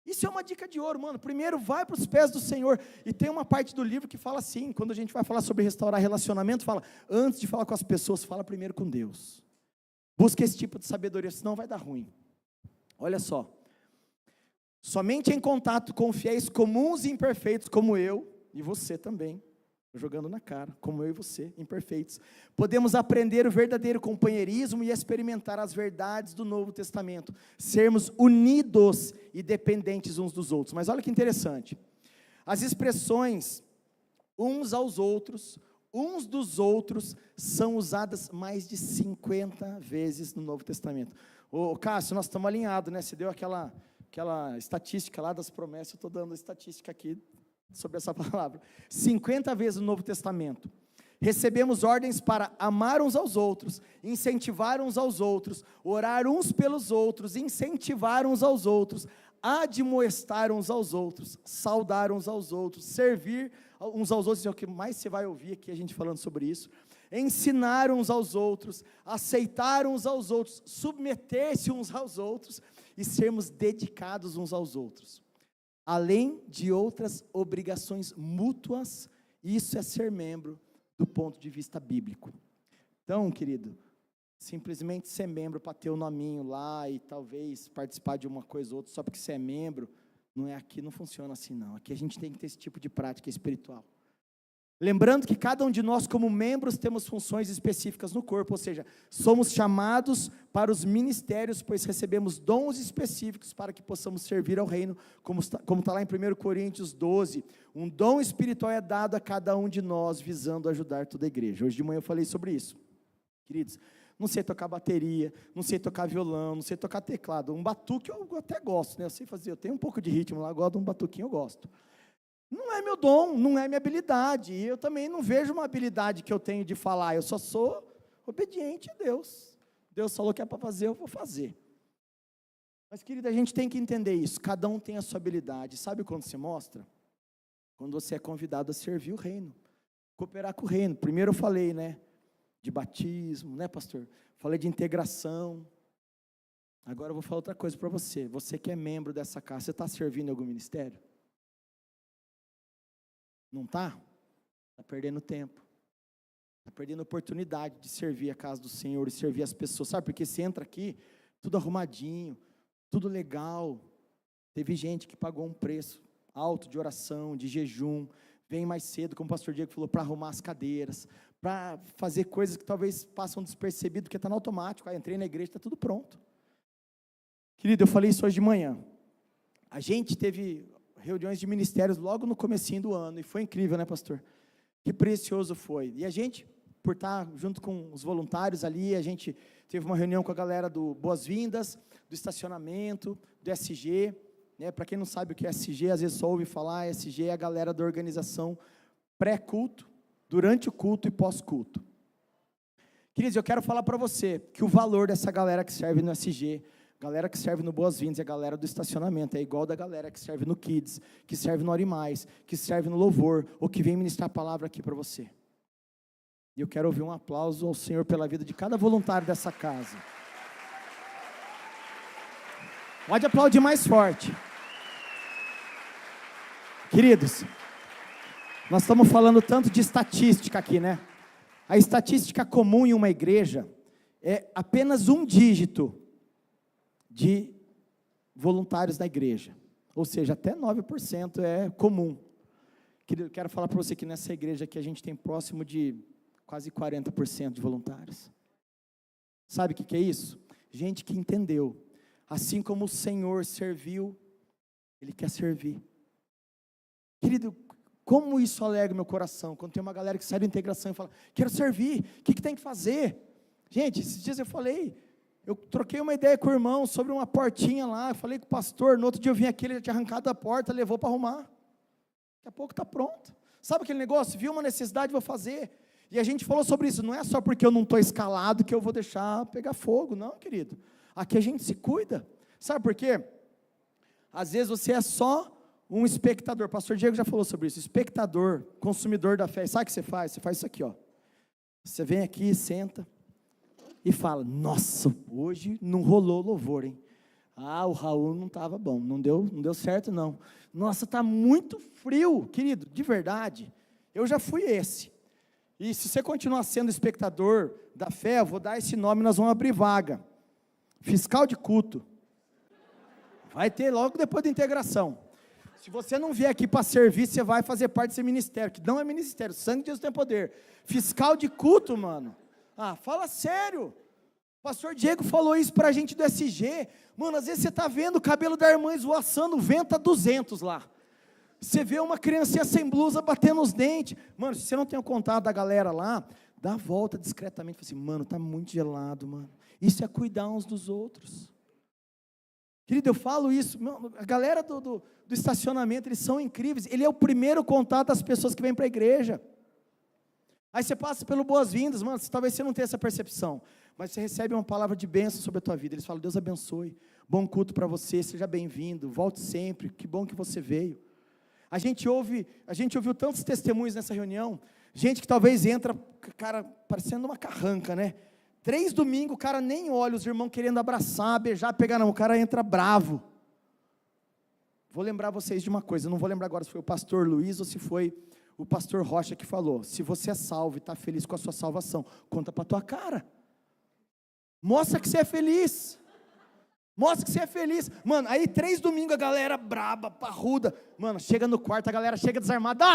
Isso é uma dica de ouro, mano. Primeiro vai para os pés do Senhor. E tem uma parte do livro que fala assim, quando a gente vai falar sobre restaurar relacionamento, fala, antes de falar com as pessoas, fala primeiro com Deus. Busca esse tipo de sabedoria, senão vai dar ruim. Olha só. Somente em contato com fiéis comuns e imperfeitos, como eu e você também, jogando na cara, como eu e você, imperfeitos, podemos aprender o verdadeiro companheirismo e experimentar as verdades do Novo Testamento, sermos unidos e dependentes uns dos outros. Mas olha que interessante, as expressões uns aos outros, uns dos outros, são usadas mais de 50 vezes no Novo Testamento. Ô Cássio, nós estamos alinhados, né? Você deu aquela estatística lá das promessas, eu estou dando a estatística aqui sobre essa palavra. 50 vezes no Novo Testamento. Recebemos ordens para amar uns aos outros, incentivar uns aos outros, orar uns pelos outros, incentivar uns aos outros, admoestar uns aos outros, saudar uns aos outros, servir uns aos outros, é o que mais você vai ouvir aqui a gente falando sobre isso, ensinar uns aos outros, aceitar uns aos outros, submeter-se uns aos outros, e sermos dedicados uns aos outros, além de outras obrigações mútuas. Isso é ser membro do ponto de vista bíblico. Então, querido, simplesmente ser membro para ter o nominho lá e talvez participar de uma coisa ou outra, só porque você é membro, aqui não funciona assim não, aqui a gente tem que ter esse tipo de prática espiritual. Lembrando que cada um de nós, como membros, temos funções específicas no corpo, ou seja, somos chamados para os ministérios, pois recebemos dons específicos para que possamos servir ao reino, como está lá em 1 Coríntios 12, um dom espiritual é dado a cada um de nós, visando ajudar toda a igreja. Hoje de manhã eu falei sobre isso, queridos, não sei tocar bateria, não sei tocar violão, não sei tocar teclado, um batuque eu até gosto, eu sei fazer, eu tenho um pouco de ritmo lá, gosto de um batuquinho, eu gosto. Não é meu dom, não é minha habilidade, e eu também não vejo uma habilidade que eu tenho de falar, eu só sou obediente a Deus. Deus falou que é para fazer, eu vou fazer. Mas, querida, a gente tem que entender isso, cada um tem a sua habilidade. Sabe quando se mostra? Quando você é convidado a servir o reino, cooperar com o reino. Primeiro eu falei, de batismo, pastor? Falei de integração. Agora eu vou falar outra coisa para você. Você que é membro dessa casa, você está servindo em algum ministério? Não está? Está perdendo tempo. Está perdendo a oportunidade de servir a casa do Senhor e servir as pessoas. Sabe, porque você entra aqui, tudo arrumadinho, tudo legal. Teve gente que pagou um preço alto de oração, de jejum, vem mais cedo, como o pastor Diego falou, para arrumar as cadeiras, para fazer coisas que talvez passam despercebido, porque está no automático. Aí entrei na igreja, está tudo pronto. Querido, eu falei isso hoje de manhã. A gente teve reuniões de ministérios logo no comecinho do ano, e foi incrível, pastor? Que precioso foi. E a gente, por estar junto com os voluntários ali, a gente teve uma reunião com a galera do Boas-Vindas, do estacionamento, do SG, para quem não sabe o que é SG, às vezes só ouve falar, SG é a galera da organização pré-culto, durante o culto e pós-culto. Queridos, eu quero falar para você que o valor dessa galera que serve no SG, galera que serve no Boas-Vindas, a galera do estacionamento, é igual da galera que serve no Kids, que serve no Ore Mais, que serve no Louvor, ou que vem ministrar a palavra aqui para você. E eu quero ouvir um aplauso ao Senhor pela vida de cada voluntário dessa casa. Pode aplaudir mais forte. Queridos, nós estamos falando tanto de estatística aqui, né? A estatística comum em uma igreja é apenas um dígito de voluntários da igreja. Ou seja, até 9% é comum. Quero falar para você que nessa igreja aqui a gente tem próximo de quase 40% de voluntários. Sabe o que é isso? Gente que entendeu. Assim como o Senhor serviu, Ele quer servir. Querido, como isso alegra meu coração, quando tem uma galera que sai da integração e fala, quero servir, o que tem que fazer? Gente, esses dias eu troquei uma ideia com o irmão sobre uma portinha lá, eu falei com o pastor, no outro dia eu vim aqui, ele já tinha arrancado a porta, levou para arrumar. Daqui a pouco está pronto. Sabe aquele negócio? Viu uma necessidade, vou fazer. E a gente falou sobre isso, não é só porque eu não estou escalado que eu vou deixar pegar fogo, não, querido. Aqui a gente se cuida. Sabe por quê? Às vezes você é só um espectador, o pastor Diego já falou sobre isso, espectador, consumidor da fé. Sabe o que você faz? Você faz isso aqui, ó. Você vem aqui, senta e fala, nossa, hoje não rolou louvor, hein? Ah, o Raul não estava bom, não deu certo não. Nossa, está muito frio, querido, de verdade, eu já fui esse. E se você continuar sendo espectador da fé, eu vou dar esse nome, nós vamos abrir vaga. Fiscal de culto. Vai ter logo depois da integração. Se você não vier aqui para servir, você vai fazer parte desse ministério, que não é ministério, sangue de Deus tem poder. Fiscal de culto, mano. Ah, fala sério. O pastor Diego falou isso para a gente do SG. Mano, às vezes você está vendo o cabelo da irmã esvoaçando, o vento a 200 lá. Você vê uma criancinha sem blusa batendo os dentes. Mano, se você não tem o contato da galera lá, dá a volta discretamente. Fala assim, mano, tá muito gelado, mano. Isso é cuidar uns dos outros. Querido, eu falo isso, a galera do estacionamento, eles são incríveis, ele é o primeiro contato das pessoas que vêm para a igreja. Aí você passa pelo Boas-Vindas, mano, talvez você não tenha essa percepção, mas você recebe uma palavra de bênção sobre a tua vida, eles falam, Deus abençoe, bom culto para você, seja bem-vindo, volte sempre, que bom que você veio. A gente ouviu tantos testemunhos nessa reunião, gente que talvez entra, cara, parecendo uma carranca, né? 3 domingos, o cara nem olha, os irmãos querendo abraçar, beijar, pegar, não, o cara entra bravo. Vou lembrar vocês de uma coisa, não vou lembrar agora se foi o pastor Luiz ou se foi o pastor Rocha que falou, se você é salvo e está feliz com a sua salvação, conta para a tua cara, mostra que você é feliz, mano, aí 3 domingos a galera braba, parruda, mano, chega no quarto, a galera chega desarmada, dá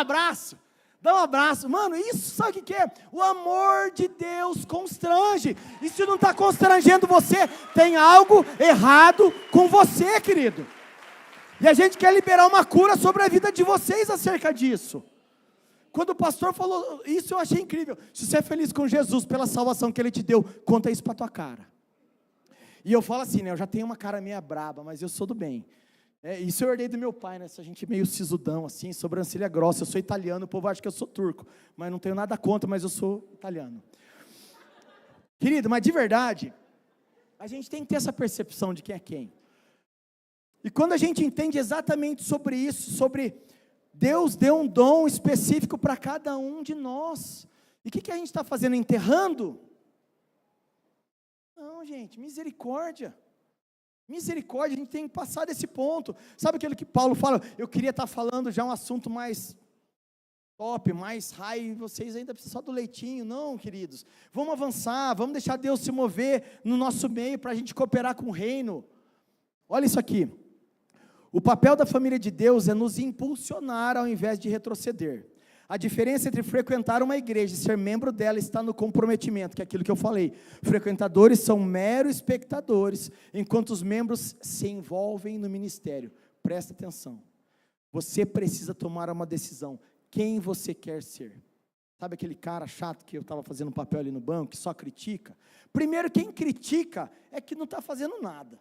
um abraço, mano, isso sabe o que é? O amor de Deus constrange, e se não está constrangendo você, tem algo errado com você, querido, e a gente quer liberar uma cura sobre a vida de vocês acerca disso. Quando o pastor falou isso, eu achei incrível. Se você é feliz com Jesus, pela salvação que Ele te deu, conta isso para a tua cara. E eu falo assim, né, eu já tenho uma cara meio braba, mas eu sou do bem. Isso eu herdei do meu pai, né? Essa gente meio sisudão, assim, sobrancelha grossa. Eu sou italiano, o povo acha que eu sou turco, mas não tenho nada contra, mas eu sou italiano. Querido, mas de verdade, a gente tem que ter essa percepção de quem é quem. E quando a gente entende exatamente sobre isso, sobre Deus deu um dom específico para cada um de nós. E o que a gente está fazendo? Enterrando? Não, gente, misericórdia. Misericórdia, a gente tem que passar desse ponto. Sabe aquilo que Paulo fala? Eu queria estar falando já um assunto mais top, mais high, vocês ainda precisam só do leitinho. Não, queridos, vamos avançar, vamos deixar Deus se mover no nosso meio, para a gente cooperar com o reino. Olha isso aqui, o papel da família de Deus é nos impulsionar ao invés de retroceder. A diferença entre frequentar uma igreja e ser membro dela está no comprometimento, que é aquilo que eu falei. Frequentadores são meros espectadores, enquanto os membros se envolvem no ministério. Presta atenção. Você precisa tomar uma decisão. Quem você quer ser? Sabe aquele cara chato que eu estava fazendo um papel ali no banco, que só critica? Primeiro, quem critica é que não está fazendo nada.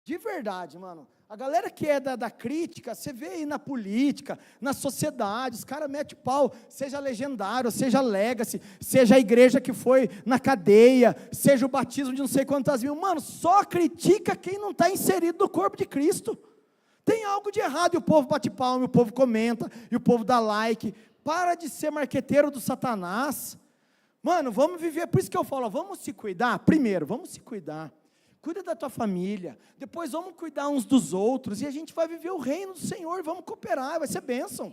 De verdade, mano. A galera que é da crítica, você vê aí na política, na sociedade, os caras metem pau, seja legendário, seja legacy, seja a igreja que foi na cadeia, seja o batismo de não sei quantas mil, mano, só critica quem não está inserido no corpo de Cristo. Tem algo de errado, e o povo bate palma, e o povo comenta, e o povo dá like. Para de ser marqueteiro do Satanás. Mano, vamos viver, por isso que eu falo, vamos se cuidar. Primeiro, vamos se cuidar. Cuida da tua família, depois vamos cuidar uns dos outros, e a gente vai viver o reino do Senhor, vamos cooperar, vai ser bênção.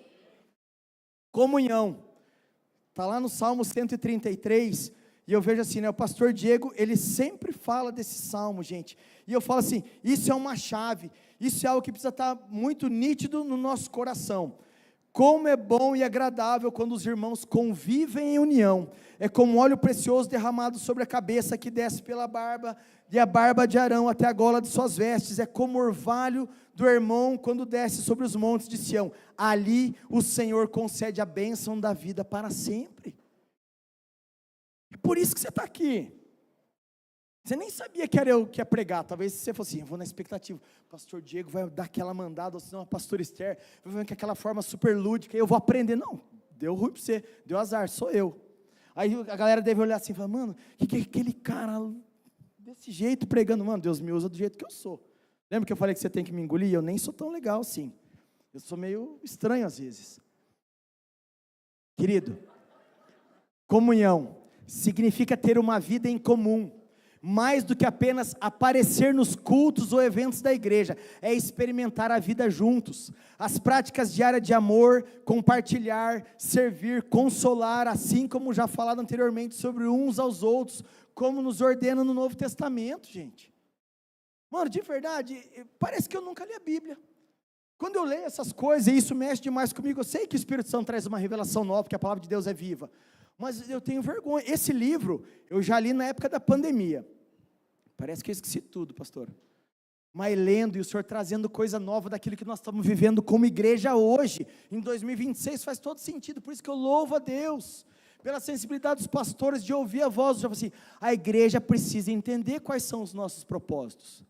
Comunhão, está lá no Salmo 133, e eu vejo assim, né, o pastor Diego, ele sempre fala desse salmo, gente, e eu falo assim, isso é uma chave, isso é algo que precisa estar muito nítido no nosso coração. Como é bom e agradável quando os irmãos convivem em união, é como óleo precioso derramado sobre a cabeça, que desce pela barba, e a barba de Arão até a gola de suas vestes, é como o orvalho do irmão quando desce sobre os montes de Sião, ali o Senhor concede a bênção da vida para sempre. É por isso que você está aqui. Você nem sabia que era eu que ia pregar, talvez você fosse assim, eu vou na expectativa, pastor Diego vai dar aquela mandada, ou senão a pastora Esther, vai ver que aquela forma super lúdica, eu vou aprender. Não, deu ruim para você, deu azar, sou eu. Aí a galera deve olhar assim e falar, mano, o que é aquele cara desse jeito pregando? Mano, Deus me usa do jeito que eu sou. Lembra que eu falei que você tem que me engolir? Eu nem sou tão legal assim, eu sou meio estranho às vezes. Querido, comunhão significa ter uma vida em comum, mais do que apenas aparecer nos cultos ou eventos da igreja, é experimentar a vida juntos, as práticas diárias de amor, compartilhar, servir, consolar, assim como já falado anteriormente sobre uns aos outros, como nos ordena no Novo Testamento, gente. Mano, de verdade, parece que eu nunca li a Bíblia. Quando eu leio essas coisas, e isso mexe demais comigo, eu sei que o Espírito Santo traz uma revelação nova, que a palavra de Deus é viva, mas eu tenho vergonha. Esse livro, eu já li na época da pandemia, parece que eu esqueci tudo, pastor, mas lendo, e o Senhor trazendo coisa nova daquilo que nós estamos vivendo como igreja hoje, em 2026, faz todo sentido, por isso que eu louvo a Deus, pela sensibilidade dos pastores, de ouvir a voz, já assim, a igreja precisa entender quais são os nossos propósitos,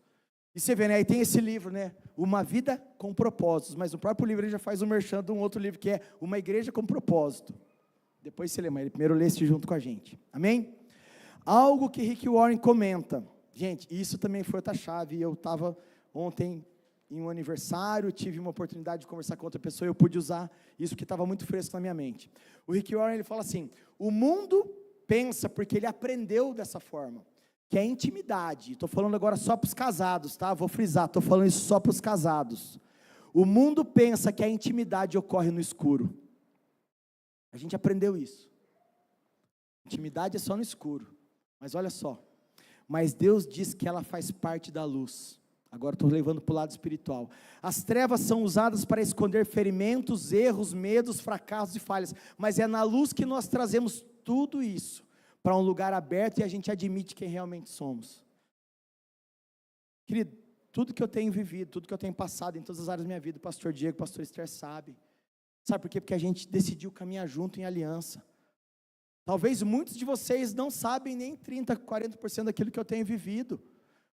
e você vê, né, aí tem esse livro, né, Uma Vida com Propósitos, mas o próprio livro ele já faz um merchan de um outro livro, que é Uma Igreja com Propósito. Depois você lê, mas ele primeiro lê esse junto com a gente, amém? Algo que Rick Warren comenta, gente, isso também foi outra chave, eu estava ontem em um aniversário, tive uma oportunidade de conversar com outra pessoa, e eu pude usar isso que estava muito fresco na minha mente. O Rick Warren, ele fala assim, o mundo pensa, porque ele aprendeu dessa forma, que é intimidade, estou falando agora só para os casados, tá? Vou frisar, estou falando isso só para os casados. O mundo pensa que a intimidade ocorre no escuro. A gente aprendeu isso. Intimidade é só no escuro. Mas olha só. Mas Deus diz que ela faz parte da luz. Agora estou levando para o lado espiritual. As trevas são usadas para esconder ferimentos, erros, medos, fracassos e falhas. Mas é na luz que nós trazemos tudo isso para um lugar aberto e a gente admite quem realmente somos. Querido, tudo que eu tenho vivido, tudo que eu tenho passado em todas as áreas da minha vida, o pastor Diego, o pastor Esther sabe. Sabe por quê? Porque a gente decidiu caminhar junto em aliança. Talvez muitos de vocês não sabem nem 30%, 40% daquilo que eu tenho vivido,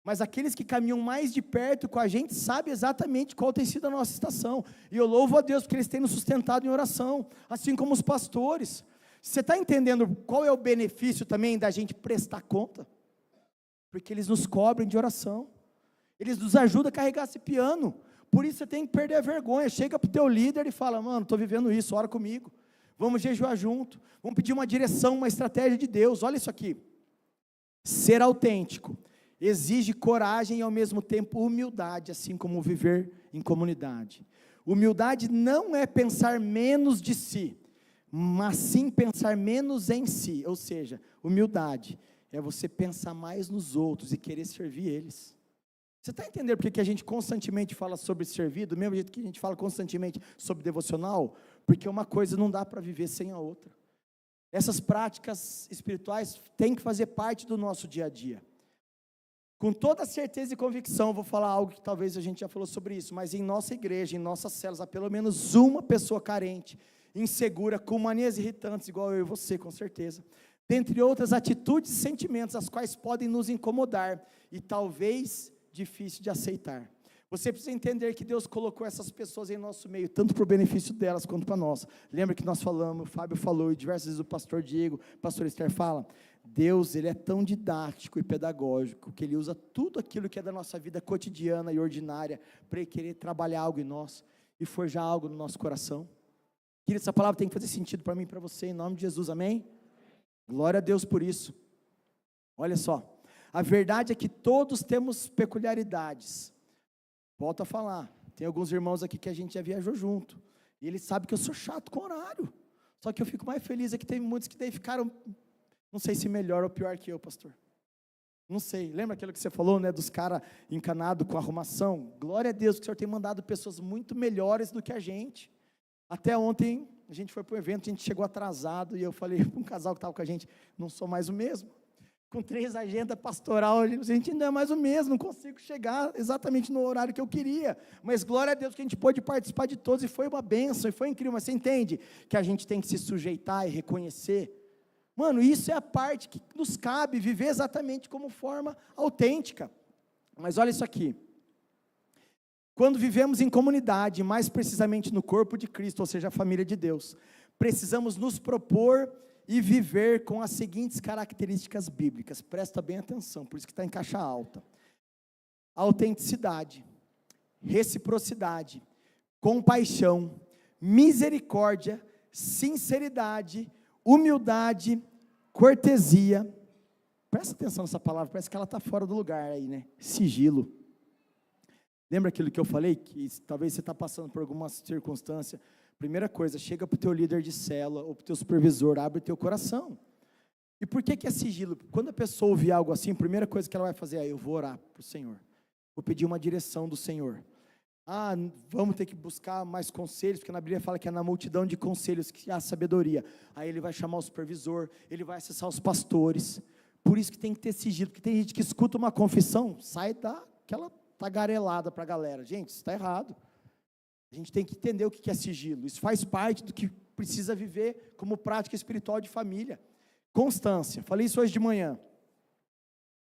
mas aqueles que caminham mais de perto com a gente, sabem exatamente qual tem sido a nossa estação, e eu louvo a Deus, porque eles têm nos sustentado em oração, assim como os pastores. Você está entendendo qual é o benefício também da gente prestar conta? Porque eles nos cobrem de oração, eles nos ajudam a carregar esse piano. Por isso você tem que perder a vergonha, chega para o teu líder e fala, mano, estou vivendo isso, ora comigo, vamos jejuar junto, vamos pedir uma direção, uma estratégia de Deus. Olha isso aqui, ser autêntico exige coragem e ao mesmo tempo humildade, assim como viver em comunidade. Humildade não é pensar menos de si, mas sim pensar menos em si, ou seja, humildade é você pensar mais nos outros e querer servir eles. Você está entendendo porque que a gente constantemente fala sobre servir, do mesmo jeito que a gente fala constantemente sobre devocional? Porque uma coisa não dá para viver sem a outra. Essas práticas espirituais têm que fazer parte do nosso dia a dia. Com toda certeza e convicção, vou falar algo que talvez a gente já falou sobre isso, mas em nossa igreja, em nossas células, há pelo menos uma pessoa carente, insegura, com manias irritantes, igual eu e você, com certeza. Dentre outras atitudes e sentimentos, as quais podem nos incomodar, e talvez difícil de aceitar. Você precisa entender que Deus colocou essas pessoas em nosso meio, tanto para o benefício delas, quanto para nós. Lembra que nós falamos, o Fábio falou, e diversas vezes o pastor Diego, o pastor Esther fala, Deus, ele é tão didático e pedagógico, que ele usa tudo aquilo que é da nossa vida cotidiana e ordinária, para ele querer trabalhar algo em nós, e forjar algo no nosso coração. Querido, essa palavra tem que fazer sentido para mim e para você, em nome de Jesus, amém? Glória a Deus por isso. Olha só, a verdade é que todos temos peculiaridades. Volto a falar, tem alguns irmãos aqui que a gente já viajou junto, e eles sabem que eu sou chato com horário, só que eu fico mais feliz é que tem muitos que daí ficaram, não sei se melhor ou pior que eu, pastor, não sei, lembra aquilo que você falou, né, dos caras encanados com arrumação? Glória a Deus que o Senhor tem mandado pessoas muito melhores do que a gente. Até ontem, a gente foi para o evento, a gente chegou atrasado, e eu falei para um casal que estava com a gente, não sou mais o mesmo, com 3 agendas pastoral, a gente ainda é mais o mesmo, não consigo chegar exatamente no horário que eu queria, mas glória a Deus que a gente pôde participar de todos, e foi uma bênção, e foi incrível, mas você entende que a gente tem que se sujeitar e reconhecer? Mano, isso é a parte que nos cabe, viver exatamente como forma autêntica. Mas olha isso aqui, quando vivemos em comunidade, mais precisamente no corpo de Cristo, ou seja, a família de Deus, precisamos nos propor e viver com as seguintes características bíblicas, presta bem atenção, por isso que está em caixa alta: autenticidade, reciprocidade, compaixão, misericórdia, sinceridade, humildade, cortesia. Presta atenção nessa palavra, parece que ela está fora do lugar aí, né? Sigilo. Lembra aquilo que eu falei, que talvez você está passando por alguma circunstância? Primeira coisa, chega para o teu líder de célula, ou para o teu supervisor, abre o teu coração. E por que é sigilo? Quando a pessoa ouvir algo assim, a primeira coisa que ela vai fazer é, eu vou orar para o Senhor, vou pedir uma direção do Senhor. Vamos ter que buscar mais conselhos, porque na Bíblia fala que é na multidão de conselhos que há sabedoria. Aí ele vai chamar o supervisor, ele vai acessar os pastores. Por isso que tem que ter sigilo, porque tem gente que escuta uma confissão, sai daquela tagarelada para a galera. Gente, isso está errado. A gente tem que entender o que é sigilo. Isso faz parte do que precisa viver como prática espiritual de família. Constância. Falei isso hoje de manhã.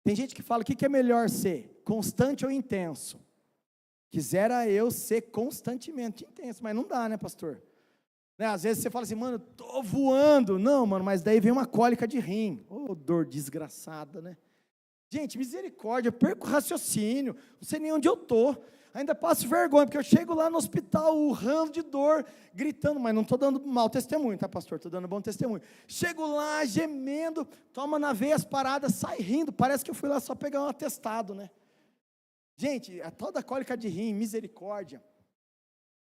Tem gente que fala, o que é melhor ser? Constante ou intenso? Quisera eu ser constantemente intenso, mas não dá, né, pastor? Né? Às vezes você fala assim, mano, estou voando. Não, mano, mas daí vem uma cólica de rim. Ô, dor desgraçada, né? Gente, misericórdia, eu perco o raciocínio, não sei nem onde eu estou. Ainda passo vergonha, porque eu chego lá no hospital, urrando de dor, gritando, mas não estou dando mau testemunho, tá, pastor? Estou dando bom testemunho. Chego lá, gemendo, toma na veia as paradas, sai rindo, parece que eu fui lá só pegar um atestado, né? Gente, a tal da cólica de rim, misericórdia.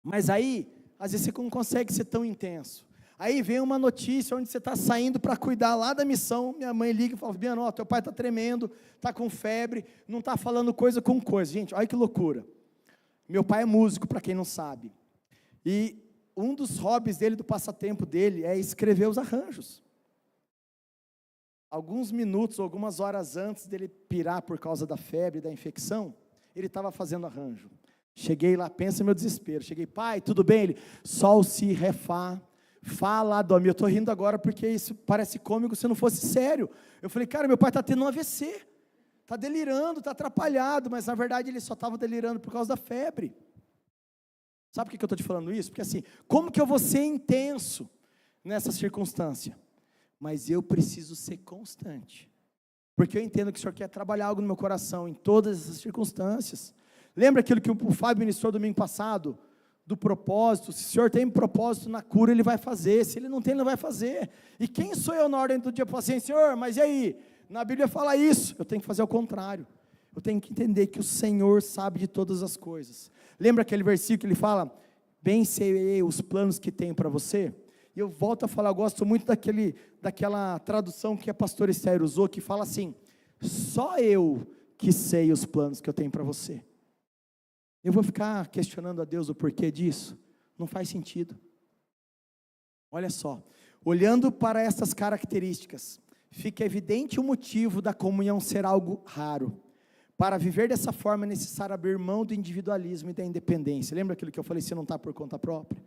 Mas aí, às vezes você não consegue ser tão intenso. Aí vem uma notícia onde você está saindo para cuidar lá da missão, minha mãe liga e fala, Biano, teu pai está tremendo, está com febre, não está falando coisa com coisa. Gente, olha que loucura. Meu pai é músico, para quem não sabe, e um dos hobbies dele, do passatempo dele, é escrever os arranjos. Alguns minutos, algumas horas antes dele pirar por causa da febre, da infecção, ele estava fazendo arranjo. Cheguei lá, pensa no meu desespero, cheguei, pai, tudo bem? Ele, sol, si, ré, fá, fá, lá, dó. Eu estou rindo agora porque isso parece cômico se não fosse sério. Eu falei, cara, meu pai está tendo um AVC. Está delirando, está atrapalhado, mas na verdade ele só estava delirando por causa da febre. Sabe por que eu estou te falando isso? Porque assim, como que eu vou ser intenso nessa circunstância? Mas eu preciso ser constante, porque eu entendo que o Senhor quer trabalhar algo no meu coração, em todas essas circunstâncias. Lembra aquilo que o Fábio ministrou domingo passado? Do propósito. Se o Senhor tem propósito na cura, Ele vai fazer, se Ele não tem, Ele não vai fazer. E quem sou eu na ordem do dia para falar assim, Senhor, mas e aí? Na Bíblia fala isso, eu tenho que fazer o contrário, eu tenho que entender que o Senhor sabe de todas as coisas. Lembra aquele versículo que ele fala, bem sei os planos que tenho para você? E eu volto a falar, eu gosto muito daquela tradução que a pastora Esther usou, que fala assim, só eu que sei os planos que eu tenho para você. Eu vou ficar questionando a Deus o porquê disso? Não faz sentido. Olha só, olhando para essas características, fica evidente o motivo da comunhão ser algo raro. Para viver dessa forma é necessário abrir mão do individualismo e da independência. Lembra aquilo que eu falei, se não está por conta própria?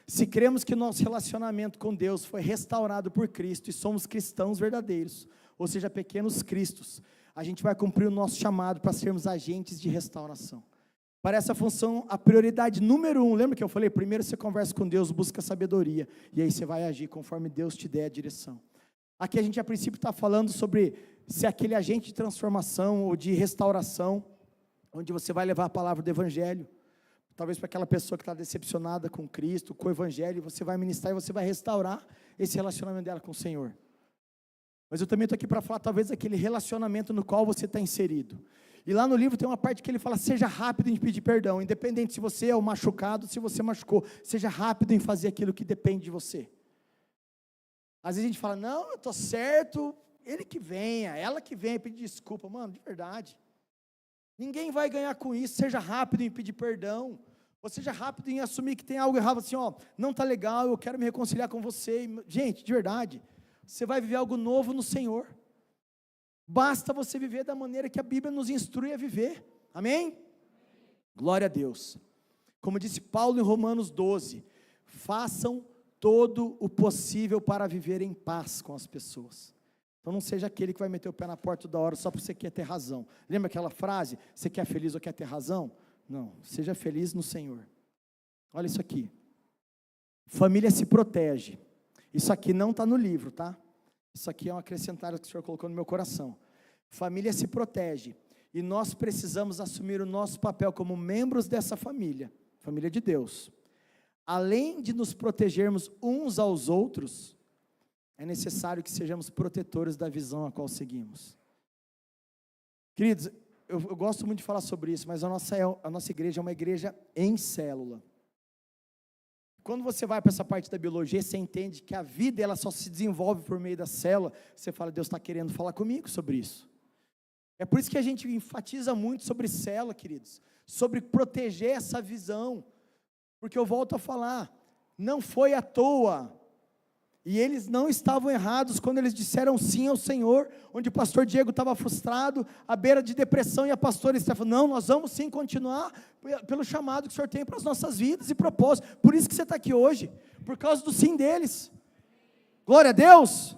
Se cremos que nosso relacionamento com Deus foi restaurado por Cristo e somos cristãos verdadeiros, ou seja, pequenos cristos, a gente vai cumprir o nosso chamado para sermos agentes de restauração. Para essa função, a prioridade número 1, lembra que eu falei? Primeiro você conversa com Deus, busca sabedoria, e aí você vai agir conforme Deus te der a direção. Aqui a gente a princípio está falando sobre ser aquele agente de transformação ou de restauração, onde você vai levar a palavra do Evangelho, talvez para aquela pessoa que está decepcionada com Cristo, com o Evangelho, você vai ministrar e você vai restaurar esse relacionamento dela com o Senhor. Mas eu também estou aqui para falar talvez aquele relacionamento no qual você está inserido. E lá no livro tem uma parte que ele fala, seja rápido em pedir perdão, independente se você é o machucado, se você machucou, seja rápido em fazer aquilo que depende de você. Às vezes a gente fala, não, eu estou certo, ele que venha, ela que venha pedir desculpa. Mano, de verdade, ninguém vai ganhar com isso. Seja rápido em pedir perdão, ou seja rápido em assumir que tem algo errado, assim, ó, não está legal, eu quero me reconciliar com você. Gente, de verdade, você vai viver algo novo no Senhor. Basta você viver da maneira que a Bíblia nos instrui a viver, amém? Glória a Deus. Como disse Paulo em Romanos 12, façam todo o possível para viver em paz com as pessoas. Então não seja aquele que vai meter o pé na porta toda hora só porque você quer ter razão. Lembra aquela frase, você quer feliz ou quer ter razão? Não, seja feliz no Senhor. Olha isso aqui, família se protege. Isso aqui não está no livro, tá? Isso aqui é um acrescentário que o Senhor colocou no meu coração. Família se protege, e nós precisamos assumir o nosso papel como membros dessa família, família de Deus. Além de nos protegermos uns aos outros, é necessário que sejamos protetores da visão a qual seguimos. Queridos, eu gosto muito de falar sobre isso, mas a nossa igreja é uma igreja em célula. Quando você vai para essa parte da biologia, você entende que a vida ela só se desenvolve por meio da célula. Você fala, Deus está querendo falar comigo sobre isso. É por isso que a gente enfatiza muito sobre célula, queridos, sobre proteger essa visão, porque eu volto a falar, não foi à toa, e eles não estavam errados quando eles disseram sim ao Senhor, onde o pastor Diego estava frustrado, à beira de depressão, e a pastora Esther falou, não, nós vamos sim continuar, pelo chamado que o Senhor tem para as nossas vidas e propósitos, por isso que você está aqui hoje, por causa do sim deles, glória a Deus.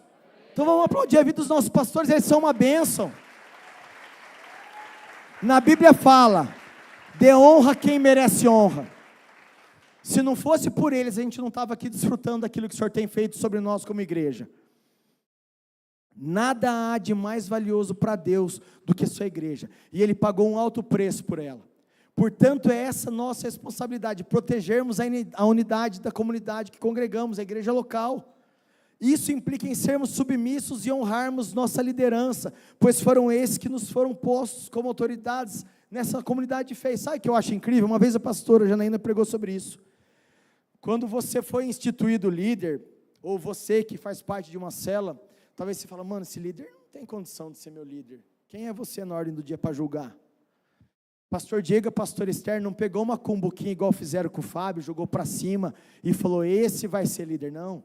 Então vamos aplaudir a vida dos nossos pastores, eles são uma bênção. Na Bíblia fala, dê honra a quem merece honra. Se não fosse por eles, a gente não estava aqui desfrutando daquilo que o Senhor tem feito sobre nós como igreja. Nada há de mais valioso para Deus do que a sua igreja, e Ele pagou um alto preço por ela. Portanto, é essa nossa responsabilidade, protegermos a unidade da comunidade que congregamos, a igreja local. Isso implica em sermos submissos e honrarmos nossa liderança, pois foram esses que nos foram postos como autoridades nessa comunidade de fé. Sabe o que eu acho incrível? Uma vez a pastora Janaína pregou sobre isso. Quando você foi instituído líder, ou você que faz parte de uma célula, talvez você fala, mano, esse líder não tem condição de ser meu líder. Quem é você na ordem do dia para julgar? Pastor Diego e pastor Esther não pegou uma cumbuquinha igual fizeram com o Fábio, jogou para cima e falou, esse vai ser líder, não.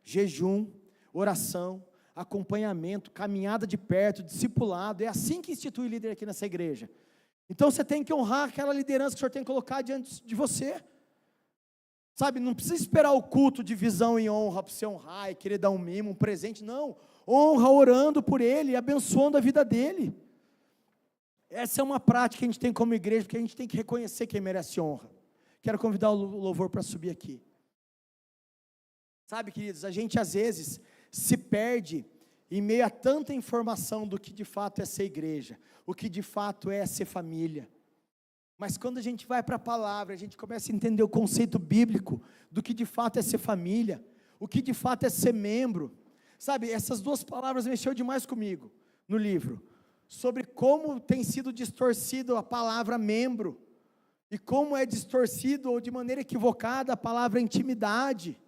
Jejum, oração, acompanhamento, caminhada de perto, discipulado, é assim que institui líder aqui nessa igreja. Então você tem que honrar aquela liderança que o Senhor tem colocado diante de você. Sabe, não precisa esperar o culto de visão e honra para você honrar e querer dar um mimo, um presente, não. Honra orando por ele e abençoando a vida dele. Essa é uma prática que a gente tem como igreja, porque a gente tem que reconhecer quem merece honra. Quero convidar o louvor para subir aqui. Sabe, queridos, a gente às vezes se perde em meio a tanta informação do que de fato é ser igreja, o que de fato é ser família. Mas quando a gente vai para a palavra, a gente começa a entender o conceito bíblico do que de fato é ser família, o que de fato é ser membro. Sabe, essas duas palavras mexeu demais comigo no livro, sobre como tem sido distorcido a palavra membro, e como é distorcido ou de maneira equivocada a palavra intimidade.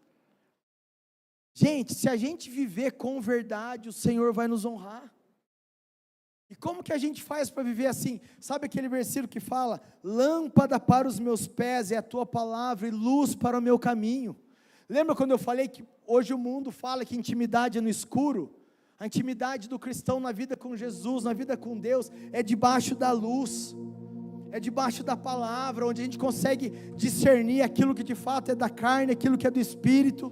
Gente, se a gente viver com verdade, o Senhor vai nos honrar. E como que a gente faz para viver assim? Sabe aquele versículo que fala, lâmpada para os meus pés é a tua palavra e luz para o meu caminho. Lembra quando eu falei que hoje o mundo fala que intimidade é no escuro? A intimidade do cristão na vida com Jesus, na vida com Deus, é debaixo da luz, é debaixo da palavra, onde a gente consegue discernir aquilo que de fato é da carne, aquilo que é do espírito.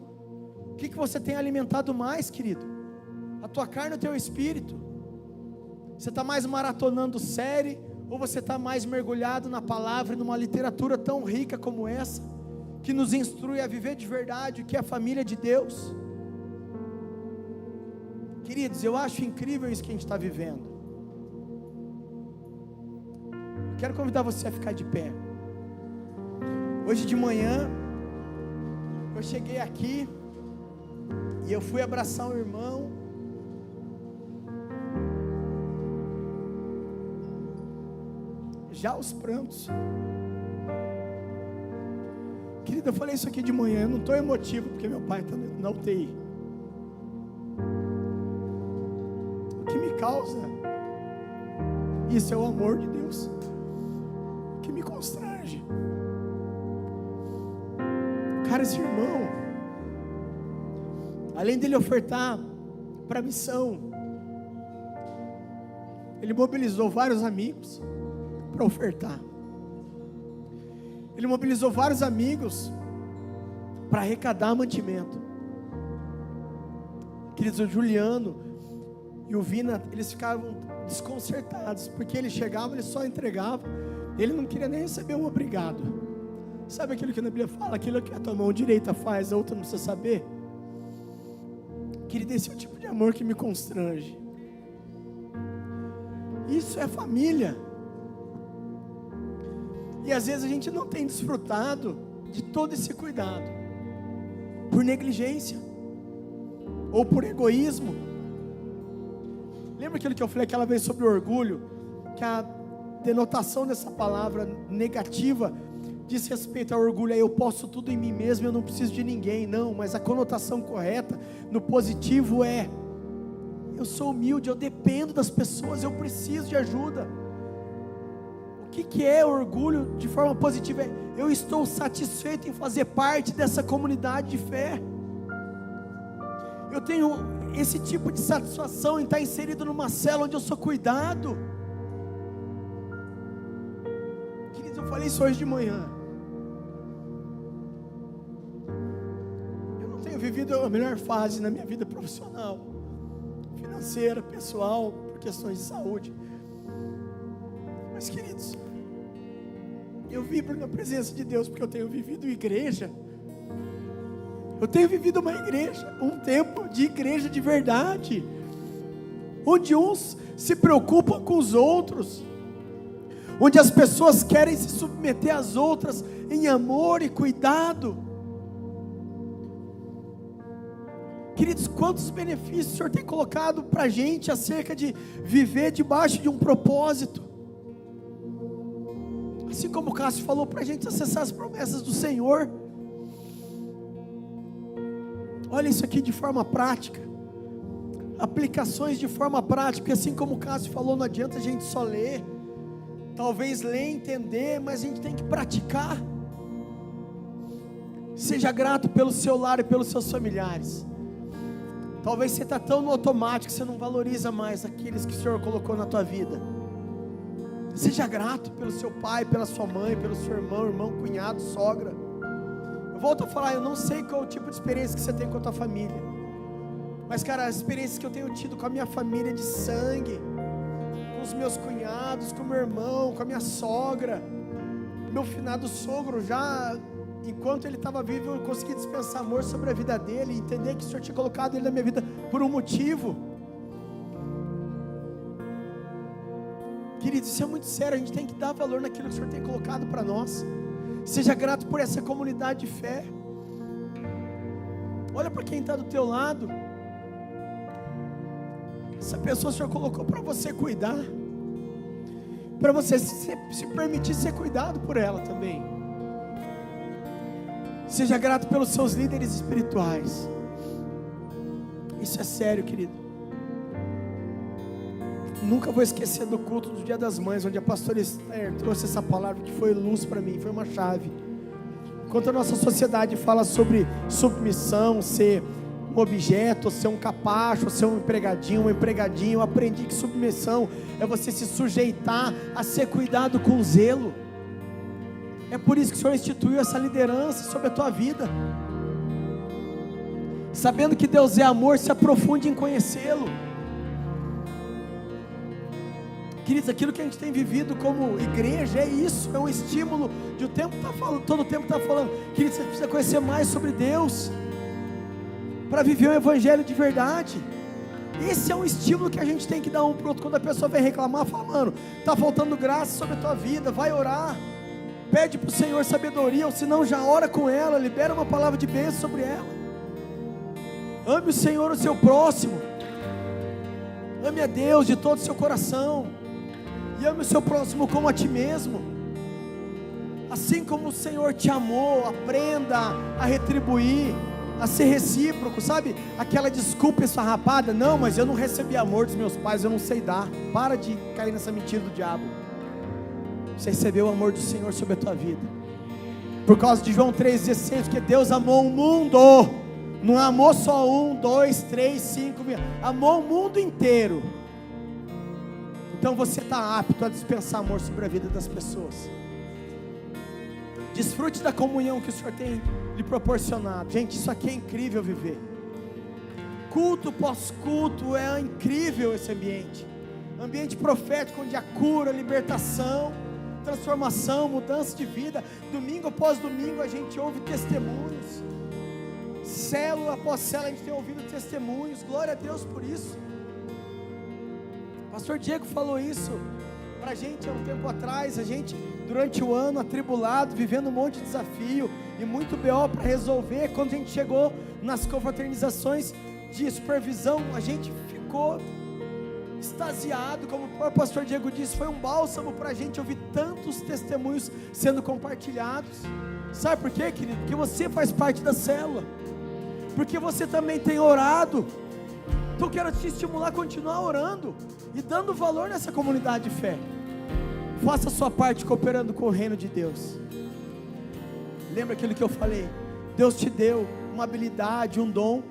O que você tem alimentado mais, querido? A tua carne ou o teu espírito? Você está mais maratonando série, Ou você está mais mergulhado na palavra e numa literatura tão rica como essa, que nos instrui a viver de verdade o que é a família de Deus? Queridos, eu acho incrível isso que a gente está vivendo. Quero convidar você a ficar de pé. Hoje de manhã, eu cheguei aqui e eu fui abraçar um irmão. Já os prantos. Querida, eu falei isso aqui de manhã, eu não estou emotivo porque meu pai está na UTI. O que me causa isso é o amor de Deus, o que me constrange. Cara, esse irmão, além dele ofertar para a missão, ele mobilizou vários amigos para ofertar. Ele mobilizou vários amigos para arrecadar mantimento. Queridos, o Juliano e o Vina, eles ficavam desconcertados, porque ele chegava, ele só entregava, ele não queria nem receber um obrigado. Sabe aquilo que na Bíblia fala, aquilo que a tua mão direita faz, a outra não precisa saber? Querido, esse é o tipo de amor que me constrange. Isso é família. E às vezes a gente não tem desfrutado de todo esse cuidado, por negligência, ou por egoísmo. Lembra aquilo que eu falei aquela vez sobre o orgulho? Que a denotação dessa palavra negativa diz respeito ao orgulho, eu posso tudo em mim mesmo, eu não preciso de ninguém. Não, mas a conotação correta no positivo é: eu sou humilde, eu dependo das pessoas, eu preciso de ajuda. O que é orgulho de forma positiva? É: eu estou satisfeito em fazer parte dessa comunidade de fé. Eu tenho esse tipo de satisfação em estar inserido numa célula onde eu sou cuidado. Queridos, eu falei isso hoje de manhã. Eu não tenho vivido a melhor fase na minha vida profissional, financeira, pessoal, por questões de saúde. Mas, queridos, eu vibro na presença de Deus porque eu tenho vivido igreja. Eu tenho vivido uma igreja, um tempo de igreja de verdade, onde uns se preocupam com os outros, onde as pessoas querem se submeter às outras em amor e cuidado. Queridos, quantos benefícios o Senhor tem colocado para a gente acerca de viver debaixo de um propósito. Assim como o Cássio falou para a gente acessar as promessas do Senhor. Olha isso aqui de forma prática, aplicações de forma prática, assim como o Cássio falou, não adianta a gente só ler, talvez ler, entender, mas a gente tem que praticar. Seja grato pelo seu lar e pelos seus familiares. Talvez você está tão no automático que você não valoriza mais aqueles que o Senhor colocou na tua vida. Seja grato pelo seu pai, pela sua mãe, pelo seu irmão, cunhado, sogra. Eu volto a falar, eu não sei qual é o tipo de experiência que você tem com a tua família, mas cara, as experiências que eu tenho tido com a minha família de sangue, com os meus cunhados, com o meu irmão, com a minha sogra, meu finado sogro, já enquanto ele estava vivo eu consegui dispensar amor sobre a vida dele, entender que o Senhor tinha colocado ele na minha vida por um motivo. Queridos, isso é muito sério, a gente tem que dar valor naquilo que o Senhor tem colocado para nós. Seja grato por essa comunidade de fé. Olha para quem está do teu lado. Essa pessoa o Senhor colocou para você cuidar, para você se permitir ser cuidado por ela também. Seja grato pelos seus líderes espirituais. Isso é sério, querido. Nunca vou esquecer do culto do Dia das Mães, onde a pastora Esther trouxe essa palavra que foi luz para mim, foi uma chave. Enquanto a nossa sociedade fala sobre submissão, ser um objeto, ser um capacho, ser um empregadinho, uma empregadinha, eu aprendi que submissão é você se sujeitar a ser cuidado com zelo. É por isso que o Senhor instituiu essa liderança sobre a tua vida. Sabendo que Deus é amor, se aprofunde em conhecê-lo. Queridos, aquilo que a gente tem vivido como igreja é isso, é um estímulo de o tempo tá falando, todo o tempo está falando. Queridos, você precisa conhecer mais sobre Deus para viver o evangelho de verdade. Esse é um estímulo que a gente tem que dar um para o outro. Quando a pessoa vem reclamar, fala: mano, está faltando graça sobre a tua vida, vai orar, pede para o Senhor sabedoria, ou se não, já ora com ela, libera uma palavra de bênção sobre ela. Ame o Senhor, o seu próximo, ame a Deus de todo o seu coração, e ame o seu próximo como a ti mesmo. Assim como o Senhor te amou, aprenda a retribuir, a ser recíproco, sabe? Aquela desculpa esfarrapada: não, mas eu não recebi amor dos meus pais, eu não sei dar. Para de cair nessa mentira do diabo. Você recebeu o amor do Senhor sobre a tua vida, por causa de João 3,16, porque Deus amou o mundo, não amou só 1, 2, 3, 5, amou o mundo inteiro. Então você está apto a dispensar amor sobre a vida das pessoas. Desfrute da comunhão que o Senhor tem lhe proporcionado. Gente, isso aqui é incrível viver. Culto pós culto, é incrível esse ambiente. Ambiente profético, onde há cura, libertação, transformação, mudança de vida. Domingo após domingo a gente ouve testemunhos. Célula após célula a gente tem ouvido testemunhos. Glória a Deus por isso. Pastor Diego falou isso para a gente há um tempo atrás. A gente, durante o ano, atribulado, vivendo um monte de desafio e muito BO para resolver. Quando a gente chegou nas confraternizações de supervisão, a gente ficou extasiado. Como o próprio pastor Diego disse, foi um bálsamo para a gente ouvir tantos testemunhos sendo compartilhados. Sabe por quê, querido? Porque você faz parte da célula, porque você também tem orado. Então eu quero te estimular a continuar orando e dando valor nessa comunidade de fé. Faça a sua parte cooperando com o reino de Deus. Lembra aquilo que eu falei? Deus te deu uma habilidade, um dom.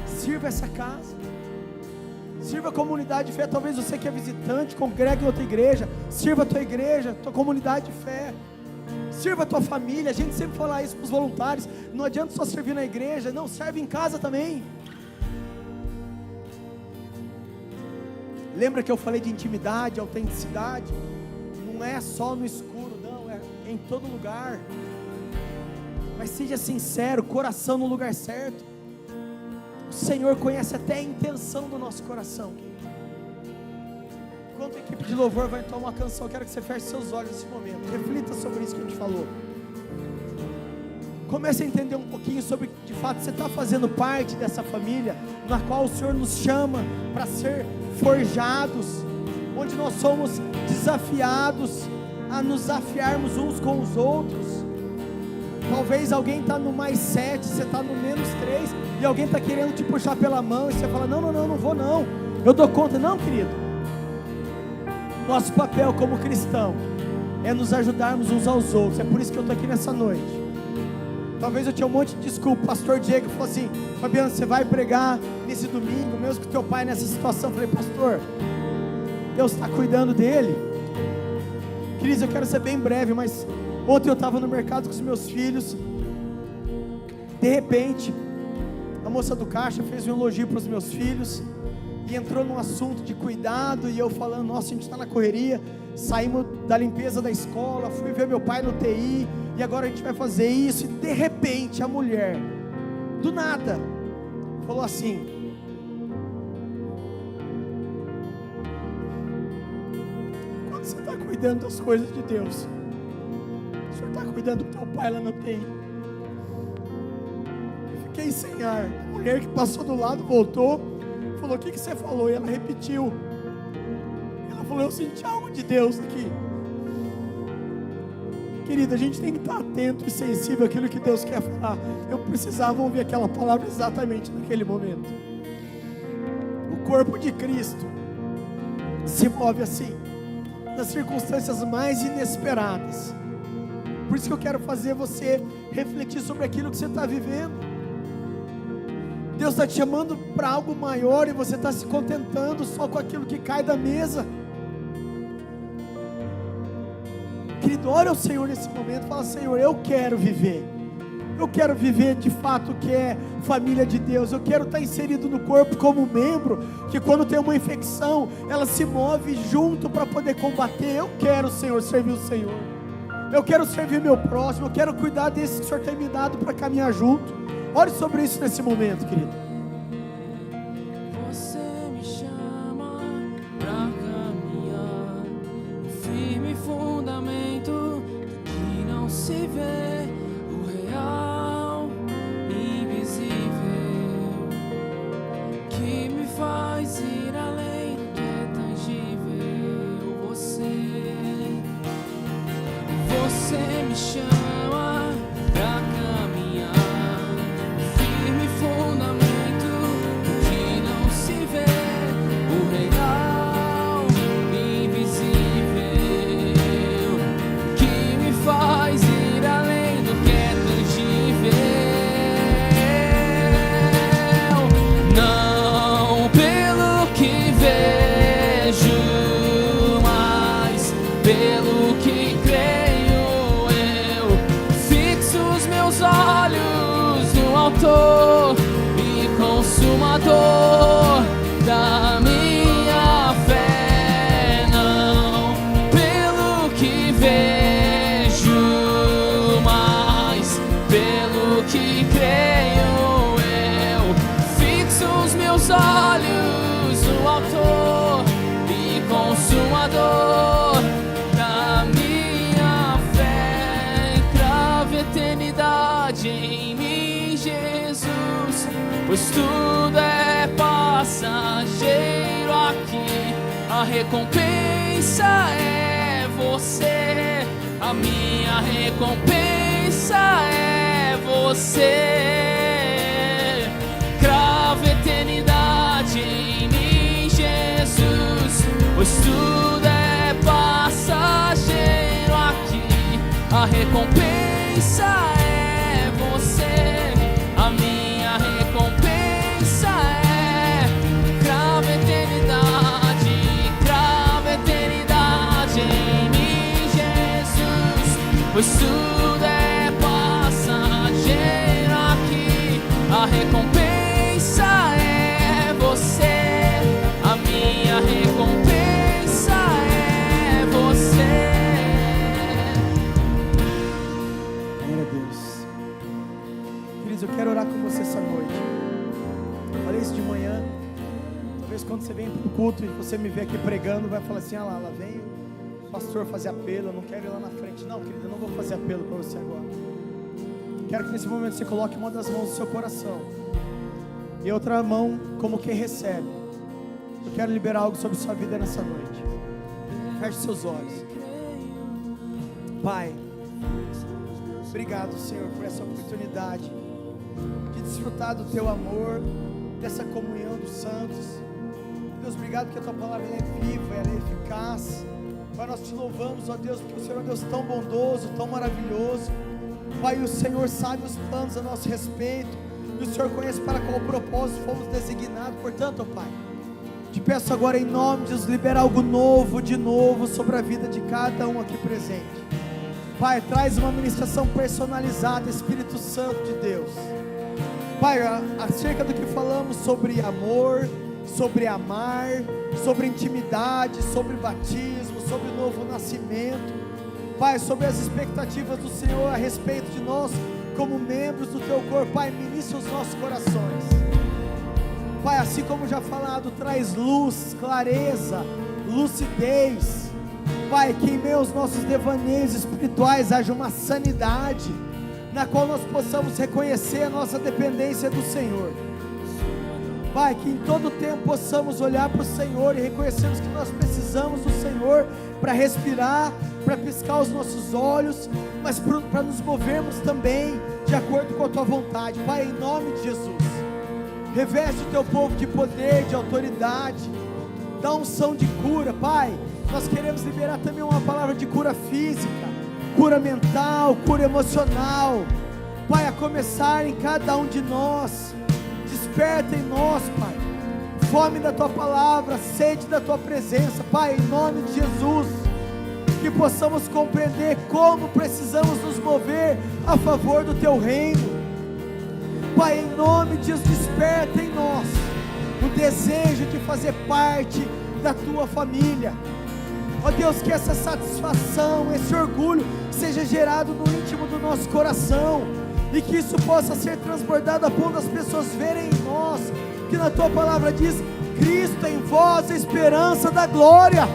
Sirva essa casa, sirva a comunidade de fé. Talvez você que é visitante, congregue em outra igreja, sirva a tua igreja, tua comunidade de fé. Sirva a tua família. A gente sempre fala isso para os voluntários: não adianta só servir na igreja, não, serve em casa também. Lembra que eu falei de intimidade, autenticidade? Não é só no escuro, não, é em todo lugar. Mas seja sincero, coração no lugar certo. O Senhor conhece até a intenção do nosso coração. Enquanto a equipe de louvor vai entoar uma canção, eu quero que você feche seus olhos nesse momento. Reflita sobre isso que a gente falou. Comece a entender um pouquinho sobre, de fato, você está fazendo parte dessa família, na qual o Senhor nos chama para ser forjados, onde nós somos desafiados a nos afiarmos uns com os outros. Talvez alguém está no +7, você está no -3, e alguém está querendo te puxar pela mão, e você fala: não vou não, eu dou conta. Não, querido, nosso papel como cristão é nos ajudarmos uns aos outros. É por isso que eu estou aqui nessa noite. Talvez eu tinha um monte de desculpa. O pastor Diego falou assim: Fabiano, você vai pregar nesse domingo, mesmo que teu pai nessa situação. Eu falei: pastor, Deus está cuidando dele. Queridos, eu quero ser bem breve, mas ontem eu estava no mercado com os meus filhos. De repente, a moça do caixa fez um elogio para os meus filhos e entrou num assunto de cuidado, e eu falando: nossa, a gente está na correria. Saímos da limpeza da escola, fui ver meu pai no TI, e agora a gente vai fazer isso. E de repente a mulher, do nada, falou assim: quando você está cuidando das coisas de Deus, o Senhor está cuidando do teu pai lá no TI. Eu fiquei sem ar. A mulher que passou do lado voltou, falou: o que você falou? E ela repetiu. Ela falou: eu senti algo de Deus aqui. Querida, a gente tem que estar atento e sensível àquilo que Deus quer falar. Eu precisava ouvir aquela palavra exatamente naquele momento. O corpo de Cristo se move assim, nas circunstâncias mais inesperadas. Por isso que eu quero fazer você refletir sobre aquilo que você está vivendo. Deus está te chamando para algo maior, e você está se contentando só com aquilo que cai da mesa. Querido, ore ao Senhor nesse momento. Fala: Senhor, eu quero viver Eu quero viver de fato o que é família de Deus. Eu quero estar inserido no corpo como membro, que quando tem uma infecção, ela se move junto para poder combater. Eu quero, Senhor, servir o Senhor. Eu quero servir meu próximo. Eu quero cuidar desse que o Senhor tem me dado para caminhar junto. Ore sobre isso nesse momento, querido. Você me chama pra caminhar no firme fundamento que não se vê, o real, invisível, que me faz ir além do que é tangível. Você me chama pra caminhar no firme fundamento que não se vê, o real, invisível, que me faz ir além do que é tangível. Não pelo que vejo, mas pelo que creio. Eu fixo os meus olhos no Autor e Consumador da minha fé. Não pelo que vejo, mas pelo que creio. Eu fixo os meus olhos no Autor e Consumador da minha fé. Cravo eternidade em mim, Jesus, pois tudo é passageiro aqui. A recompensa é você, a minha recompensa é você. Cravo eternidade em mim, Jesus, pois tudo é passageiro aqui. A recompensa é você, a minha recompensa é. Cravo eternidade em mim, Jesus, pois tudo é passageiro aqui. A recompensa é você, a minha recompensa é você. Glória a Deus. Queridos, eu quero orar com você essa noite. Eu falei isso de manhã. Talvez quando você vem para o culto e você me vê aqui pregando, vai falar assim: ah lá vem o pastor fazer apelo. Eu não quero ir lá na frente. Não, querido, eu não vou fazer apelo para você agora. Quero que nesse momento você coloque uma das mãos no seu coração e outra mão como quem recebe. Eu quero liberar algo sobre sua vida nessa noite. Feche seus olhos. Pai, obrigado, Senhor, por essa oportunidade de desfrutar do Teu amor, dessa comunhão dos santos. Deus, obrigado porque a Tua palavra ela é viva, ela é eficaz. Pai, nós Te louvamos, ó Deus, porque o Senhor é um Deus tão bondoso, tão maravilhoso. Pai, o Senhor sabe os planos a nosso respeito, e o Senhor conhece para qual propósito fomos designados. Portanto, ó Pai, Te peço agora em nome de Jesus, libera algo novo, de novo, sobre a vida de cada um aqui presente. Pai, traz uma ministração personalizada, Espírito Santo de Deus. Pai, acerca do que falamos sobre amor, sobre amar, sobre intimidade, sobre batismo, sobre novo nascimento. Pai, sobre as expectativas do Senhor a respeito de nós como membros do Teu corpo. Pai, ministra os nossos corações. Pai, assim como já falado, traz luz, clareza, lucidez. Pai, que em meio aos nossos devaneios espirituais haja uma sanidade, na qual nós possamos reconhecer a nossa dependência do Senhor. Pai, que em todo tempo possamos olhar para o Senhor e reconhecermos que nós precisamos do Senhor para respirar, para piscar os nossos olhos, mas para nos movermos também de acordo com a Tua vontade. Pai, em nome de Jesus, reveste o Teu povo de poder, de autoridade, dá unção de cura. Pai, nós queremos liberar também uma palavra de cura física, cura mental, cura emocional. Pai, a começar em cada um de nós. Desperta em nós, Pai, fome da Tua palavra, sede da Tua presença. Pai, em nome de Jesus, que possamos compreender como precisamos nos mover a favor do Teu reino. Pai, em nome de Jesus, desperta em nós o desejo de fazer parte da Tua família. Ó Deus, que essa satisfação, esse orgulho seja gerado no íntimo do nosso coração, e que isso possa ser transbordado a ponto das pessoas verem em nós, que na Tua palavra diz: Cristo em vós, a esperança da glória.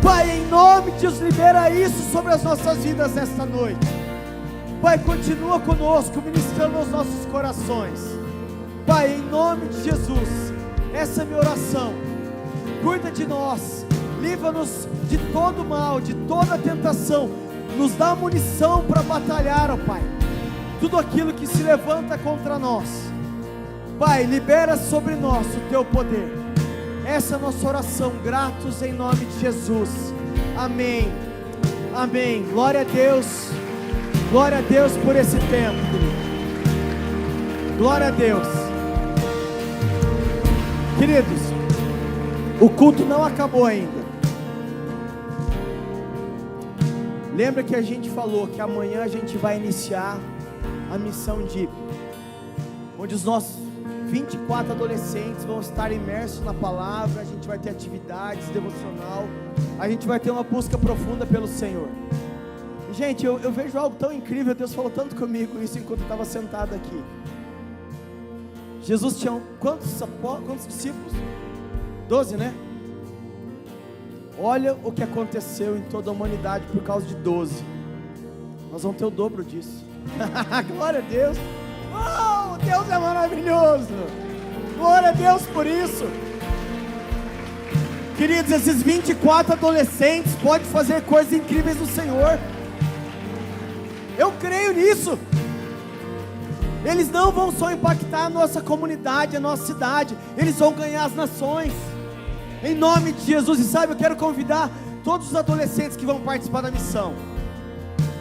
Pai, em nome de Jesus, libera isso sobre as nossas vidas nesta noite. Pai, continua conosco, ministrando aos nossos corações. Pai, em nome de Jesus, essa é a minha oração. Cuida de nós, livra-nos de todo mal, de toda tentação, nos dá munição para batalhar, ó Pai, tudo aquilo que se levanta contra nós. Pai, libera sobre nós o Teu poder. Essa é a nossa oração, gratos em nome de Jesus. Amém. Amém. Glória a Deus. Glória a Deus por esse tempo, querido. Glória a Deus. Queridos, o culto não acabou ainda. Lembra que a gente falou que amanhã a gente vai iniciar a missão DIP, onde os nossos 24 adolescentes vão estar imersos na palavra. A gente vai ter atividades devocional, a gente vai ter uma busca profunda pelo Senhor. E, gente, eu vejo algo tão incrível. Deus falou tanto comigo isso enquanto eu estava sentado aqui. Jesus tinha quantos discípulos? 12, né? Olha o que aconteceu em toda a humanidade por causa de 12. Nós vamos ter o dobro disso. Glória a Deus. Oh, Deus é maravilhoso. Glória a Deus por isso. Queridos, esses 24 adolescentes podem fazer coisas incríveis no Senhor. Eu creio nisso. Eles não vão só impactar a nossa comunidade, a nossa cidade, eles vão ganhar as nações, em nome de Jesus. E sabe, eu quero convidar todos os adolescentes que vão participar da missão.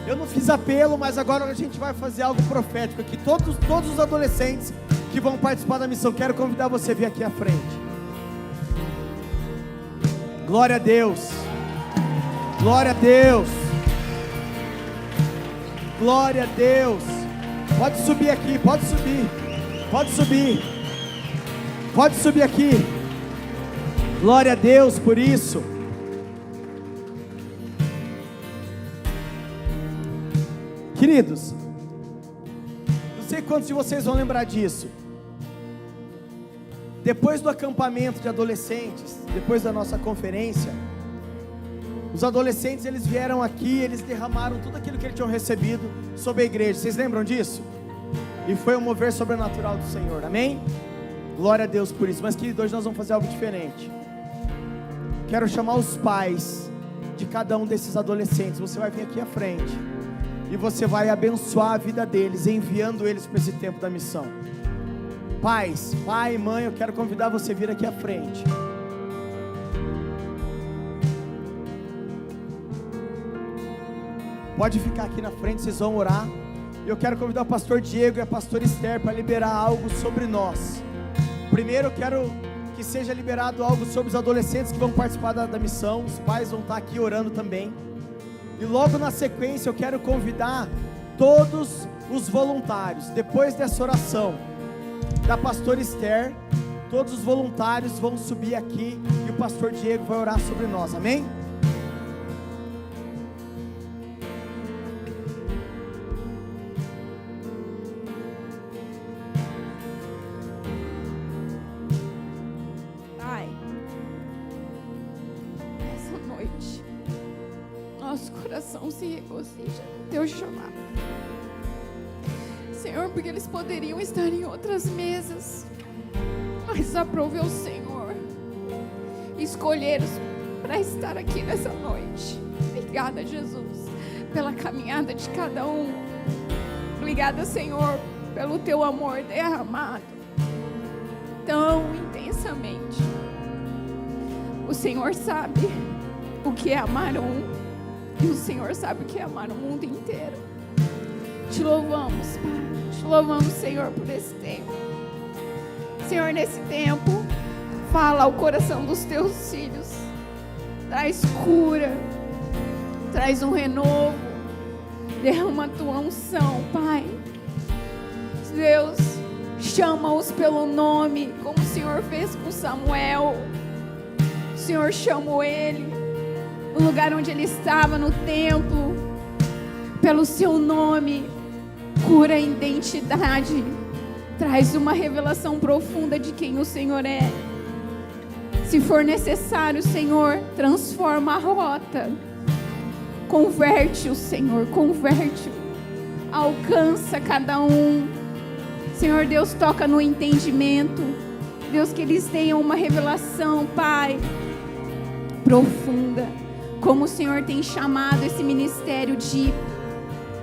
Eu não fiz apelo, mas agora a gente vai fazer algo profético aqui. Todos os adolescentes que vão participar da missão, quero convidar você a vir aqui à frente. Glória a Deus. Glória a Deus. Glória a Deus. Pode subir aqui, pode subir. Pode subir. Pode subir aqui. Glória a Deus por isso. Queridos, não sei quantos de vocês vão lembrar disso. Depois do acampamento de adolescentes, depois da nossa conferência, os adolescentes, eles vieram aqui, eles derramaram tudo aquilo que eles tinham recebido sobre a igreja. Vocês lembram disso? E foi um mover sobrenatural do Senhor, amém? Glória a Deus por isso. Mas, queridos, hoje nós vamos fazer algo diferente. Quero chamar os pais de cada um desses adolescentes. Você vai vir aqui à frente e você vai abençoar a vida deles, enviando eles para esse tempo da missão. Pais, pai, mãe, eu quero convidar você a vir aqui à frente. Pode ficar aqui na frente, vocês vão orar. Eu quero convidar o pastor Diego e a pastora Esther para liberar algo sobre nós. Primeiro eu quero que seja liberado algo sobre os adolescentes que vão participar da missão. Os pais vão estar aqui orando também. E logo na sequência eu quero convidar todos os voluntários. Depois dessa oração da pastora Esther, todos os voluntários vão subir aqui e o pastor Diego vai orar sobre nós, amém? Pai, essa noite nosso coração se regozija no Teu chamado, Senhor, porque eles poderiam estar em outras mesas, mas aprove ao Senhor escolher-os para estar aqui nessa noite. Obrigada, Jesus, pela caminhada de cada um. Obrigada, Senhor, pelo Teu amor derramado tão intensamente. O Senhor sabe o que é amar um, e o Senhor sabe o que é amar o mundo inteiro. Te louvamos, Pai. Te louvamos, Senhor, por esse tempo. Senhor, nesse tempo, fala ao coração dos Teus filhos. Traz cura, Traz um renovo. Derrama a tua unção, Pai. Deus, chama-os pelo nome, como o Senhor fez com Samuel. O Senhor chamou ele no lugar onde ele estava, no templo, pelo seu nome. Cura a identidade. Traz uma revelação profunda de quem o Senhor é. Se for necessário, Senhor, transforma a rota. Converte-o, Senhor, converte-o. Alcança cada um. Senhor Deus, toca no entendimento. Deus, que eles tenham uma revelação, Pai, profunda. Como o Senhor tem chamado esse ministério de...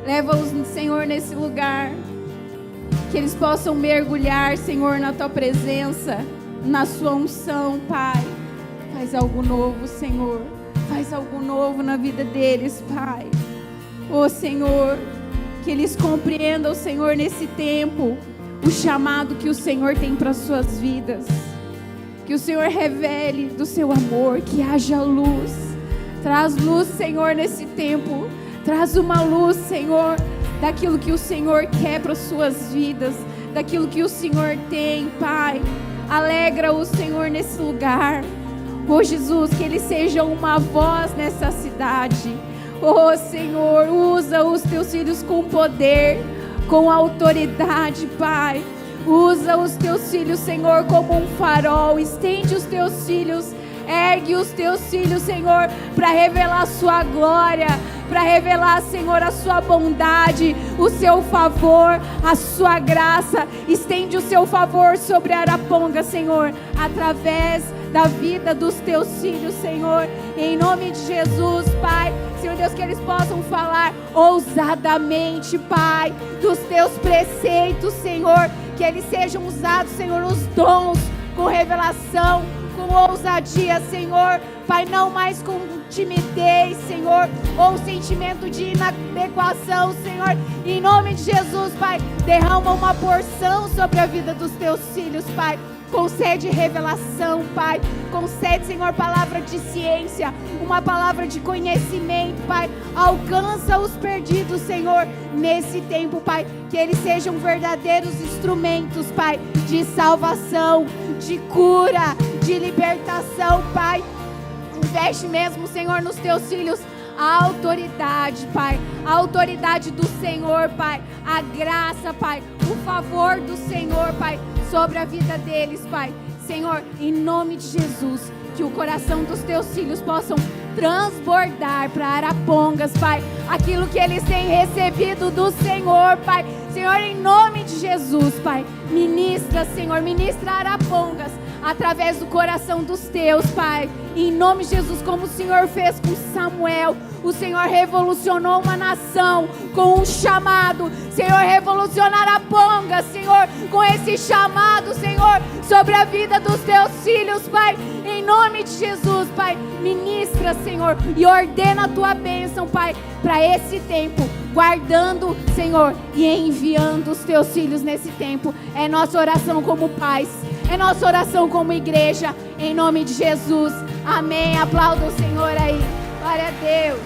Leva-os, Senhor, nesse lugar. Que eles possam mergulhar, Senhor, na Tua presença, na Sua unção, Pai. Faz algo novo, Senhor. Faz algo novo na vida deles, Pai. Ô Senhor, que eles compreendam, Senhor, nesse tempo, o chamado que o Senhor tem para as suas vidas. Que o Senhor revele do seu amor, que haja luz. Traz luz, Senhor, nesse tempo. Traz uma luz, Senhor, daquilo que o Senhor quer para as suas vidas, daquilo que o Senhor tem, Pai. Alegra o Senhor nesse lugar. Oh Jesus, que eles sejam uma voz nessa cidade. Oh Senhor, usa os teus filhos com poder, com autoridade, Pai. Usa os teus filhos, Senhor, como um farol. Estende os teus filhos, ergue os teus filhos, Senhor, para revelar a sua glória, para revelar, Senhor, a sua bondade, o seu favor, a sua graça. Estende o seu favor sobre Araponga, Senhor, através da vida dos teus filhos, Senhor, em nome de Jesus, Pai. Senhor Deus, que eles possam falar ousadamente, Pai, dos teus preceitos, Senhor, que eles sejam usados, Senhor, os dons com revelação, com ousadia, Senhor, Pai, não mais com timidez, Senhor, ou sentimento de inadequação, Senhor, em nome de Jesus, Pai. Derrama uma porção sobre a vida dos teus filhos, Pai. Concede revelação, Pai. Concede, Senhor, palavra de ciência, uma palavra de conhecimento, Pai. Alcança os perdidos, Senhor, nesse tempo, Pai. Que eles sejam verdadeiros instrumentos, Pai, de salvação, de cura, de libertação, Pai. Investe mesmo, Senhor, nos teus filhos a autoridade, Pai, a autoridade do Senhor, Pai, a graça, Pai, o favor do Senhor, Pai, sobre a vida deles, Pai. Senhor, em nome de Jesus, que o coração dos teus filhos possam transbordar para Arapongas, Pai, aquilo que eles têm recebido do Senhor, Pai. Senhor, em nome de Jesus, Pai, ministra, Senhor, ministra Arapongas através do coração dos teus, Pai, em nome de Jesus, como o Senhor fez com Samuel. O Senhor revolucionou uma nação com um chamado. Senhor, revolucionar Arapongas, Senhor, com esse chamado, Senhor, sobre a vida dos teus filhos, Pai, em nome de Jesus, Pai. Ministra, Senhor, e ordena a tua bênção, Pai, para esse tempo, guardando, Senhor, e enviando os teus filhos nesse tempo. É nossa oração como pais, é nossa oração como igreja, em nome de Jesus. Amém. Aplauda o Senhor aí. Glória a Deus.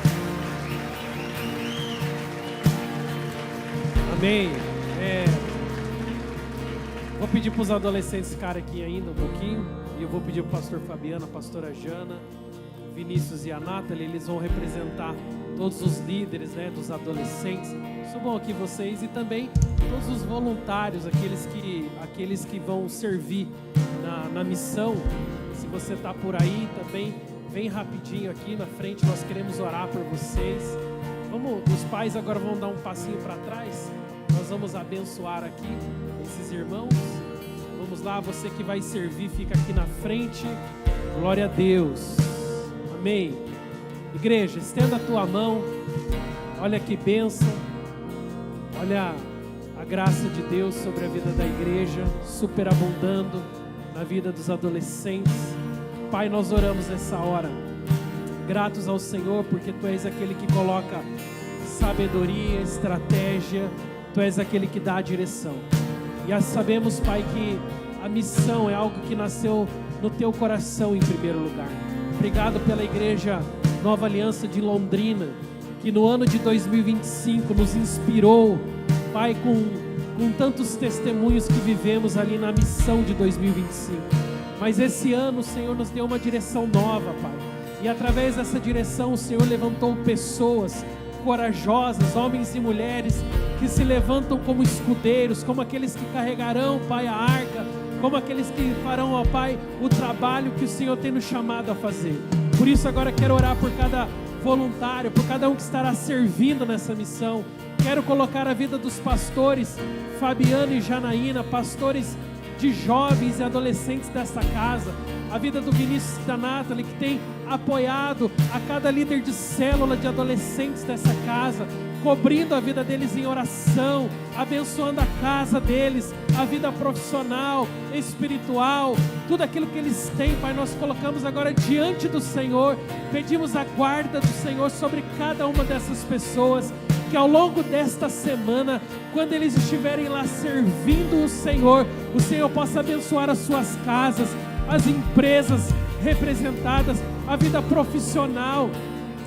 Amém. Vou pedir para os adolescentes ficarem aqui ainda um pouquinho. E eu vou pedir para o pastor Fabiano, a pastora Jana, Vinícius e a Nathalie. Eles vão representar todos os líderes, né, dos adolescentes. Subam aqui vocês e também todos os voluntários, aqueles que vão servir na missão. Se você está por aí também, vem rapidinho aqui na frente, nós queremos orar por vocês. Os pais agora vão dar um passinho para trás. Nós vamos abençoar aqui esses irmãos. Vamos lá, você que vai servir, fica aqui na frente. Glória a Deus. Amém. Igreja, estenda a tua mão. Olha que bênção. Olha a graça de Deus sobre a vida da igreja, superabundando na vida dos adolescentes. Pai, nós oramos nessa hora, gratos ao Senhor, porque Tu és aquele que coloca sabedoria, estratégia, Tu és aquele que dá a direção. E sabemos, Pai, que a missão é algo que nasceu no Teu coração em primeiro lugar. Obrigado pela igreja Nova Aliança de Londrina, que no ano de 2025 nos inspirou, Pai, com tantos testemunhos que vivemos ali na missão de 2025. Mas esse ano o Senhor nos deu uma direção nova, Pai. E através dessa direção o Senhor levantou pessoas corajosas, homens e mulheres, que se levantam como escudeiros, como aqueles que carregarão, Pai, a arca, como aqueles que farão, ó Pai, o trabalho que o Senhor tem nos chamado a fazer. Por isso agora quero orar por cada voluntário, por cada um que estará servindo nessa missão. Quero colocar a vida dos pastores Fabiano e Janaína, pastores de jovens e adolescentes desta casa, a vida do Vinícius e da Nathalie, que tem apoiado a cada líder de célula de adolescentes dessa casa, cobrindo a vida deles em oração, abençoando a casa deles, a vida profissional, espiritual, tudo aquilo que eles têm, Pai, nós colocamos agora diante do Senhor, pedimos a guarda do Senhor sobre cada uma dessas pessoas, que ao longo desta semana, quando eles estiverem lá servindo o Senhor possa abençoar as suas casas, as empresas representadas, a vida profissional,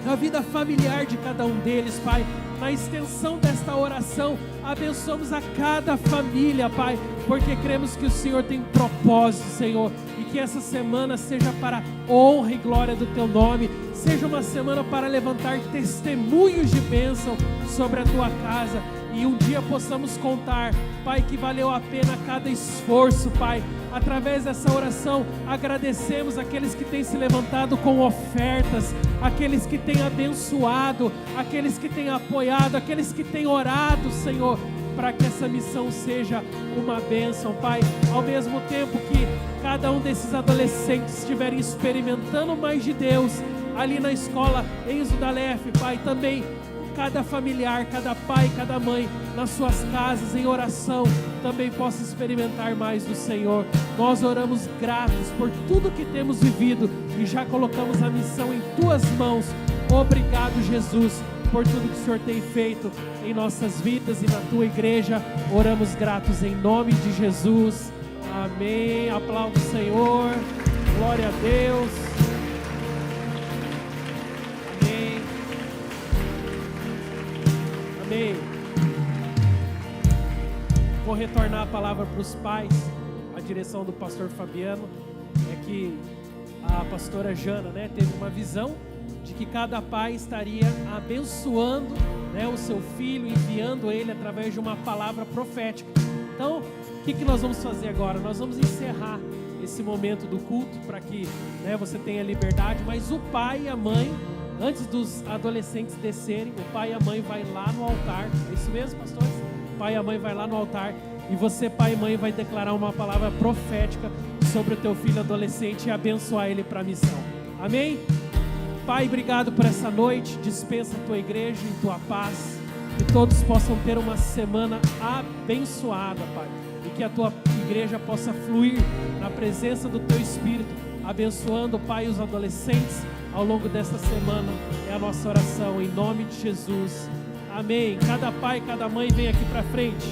a vida familiar de cada um deles, Pai. Na extensão desta oração, abençoamos a cada família, Pai, porque cremos que o Senhor tem propósito, Senhor, e que essa semana seja para honra e glória do Teu nome, seja uma semana para levantar testemunhos de bênção sobre a Tua casa, e um dia possamos contar, Pai, que valeu a pena cada esforço, Pai. Através dessa oração, agradecemos aqueles que têm se levantado com ofertas, aqueles que têm abençoado, aqueles que têm apoiado, aqueles que têm orado, Senhor, para que essa missão seja uma bênção, Pai. Ao mesmo tempo que cada um desses adolescentes estiverem experimentando mais de Deus, ali na escola Enzo da Lef, Pai, também cada familiar, cada pai, cada mãe, nas suas casas, em oração, também possa experimentar mais do Senhor. Nós oramos gratos por tudo que temos vivido e já colocamos a missão em Tuas mãos. Obrigado, Jesus, por tudo que o Senhor tem feito em nossas vidas e na Tua igreja. Oramos gratos em nome de Jesus. Amém. Aplauda o Senhor. Glória a Deus. Amém. Vou retornar a palavra para os pais. A direção do pastor Fabiano é que a pastora Jana, teve uma visão de que cada pai estaria abençoando, o seu filho, enviando ele através de uma palavra profética. Então, o que nós vamos fazer agora? Nós vamos encerrar esse momento do culto para que você tenha liberdade, mas o pai e a mãe, antes dos adolescentes descerem, o pai e a mãe vai lá no altar. É isso mesmo, pastores? O pai e a mãe vai lá no altar e você, pai e mãe, vai declarar uma palavra profética sobre o teu filho adolescente e abençoar ele para a missão. Amém? Pai, obrigado por essa noite. Dispensa a tua igreja em tua paz. Que todos possam ter uma semana abençoada, Pai. E que a tua igreja possa fluir na presença do teu Espírito, abençoando, Pai, os adolescentes ao longo desta semana. É a nossa oração em nome de Jesus. Amém. Cada pai, cada mãe vem aqui para frente.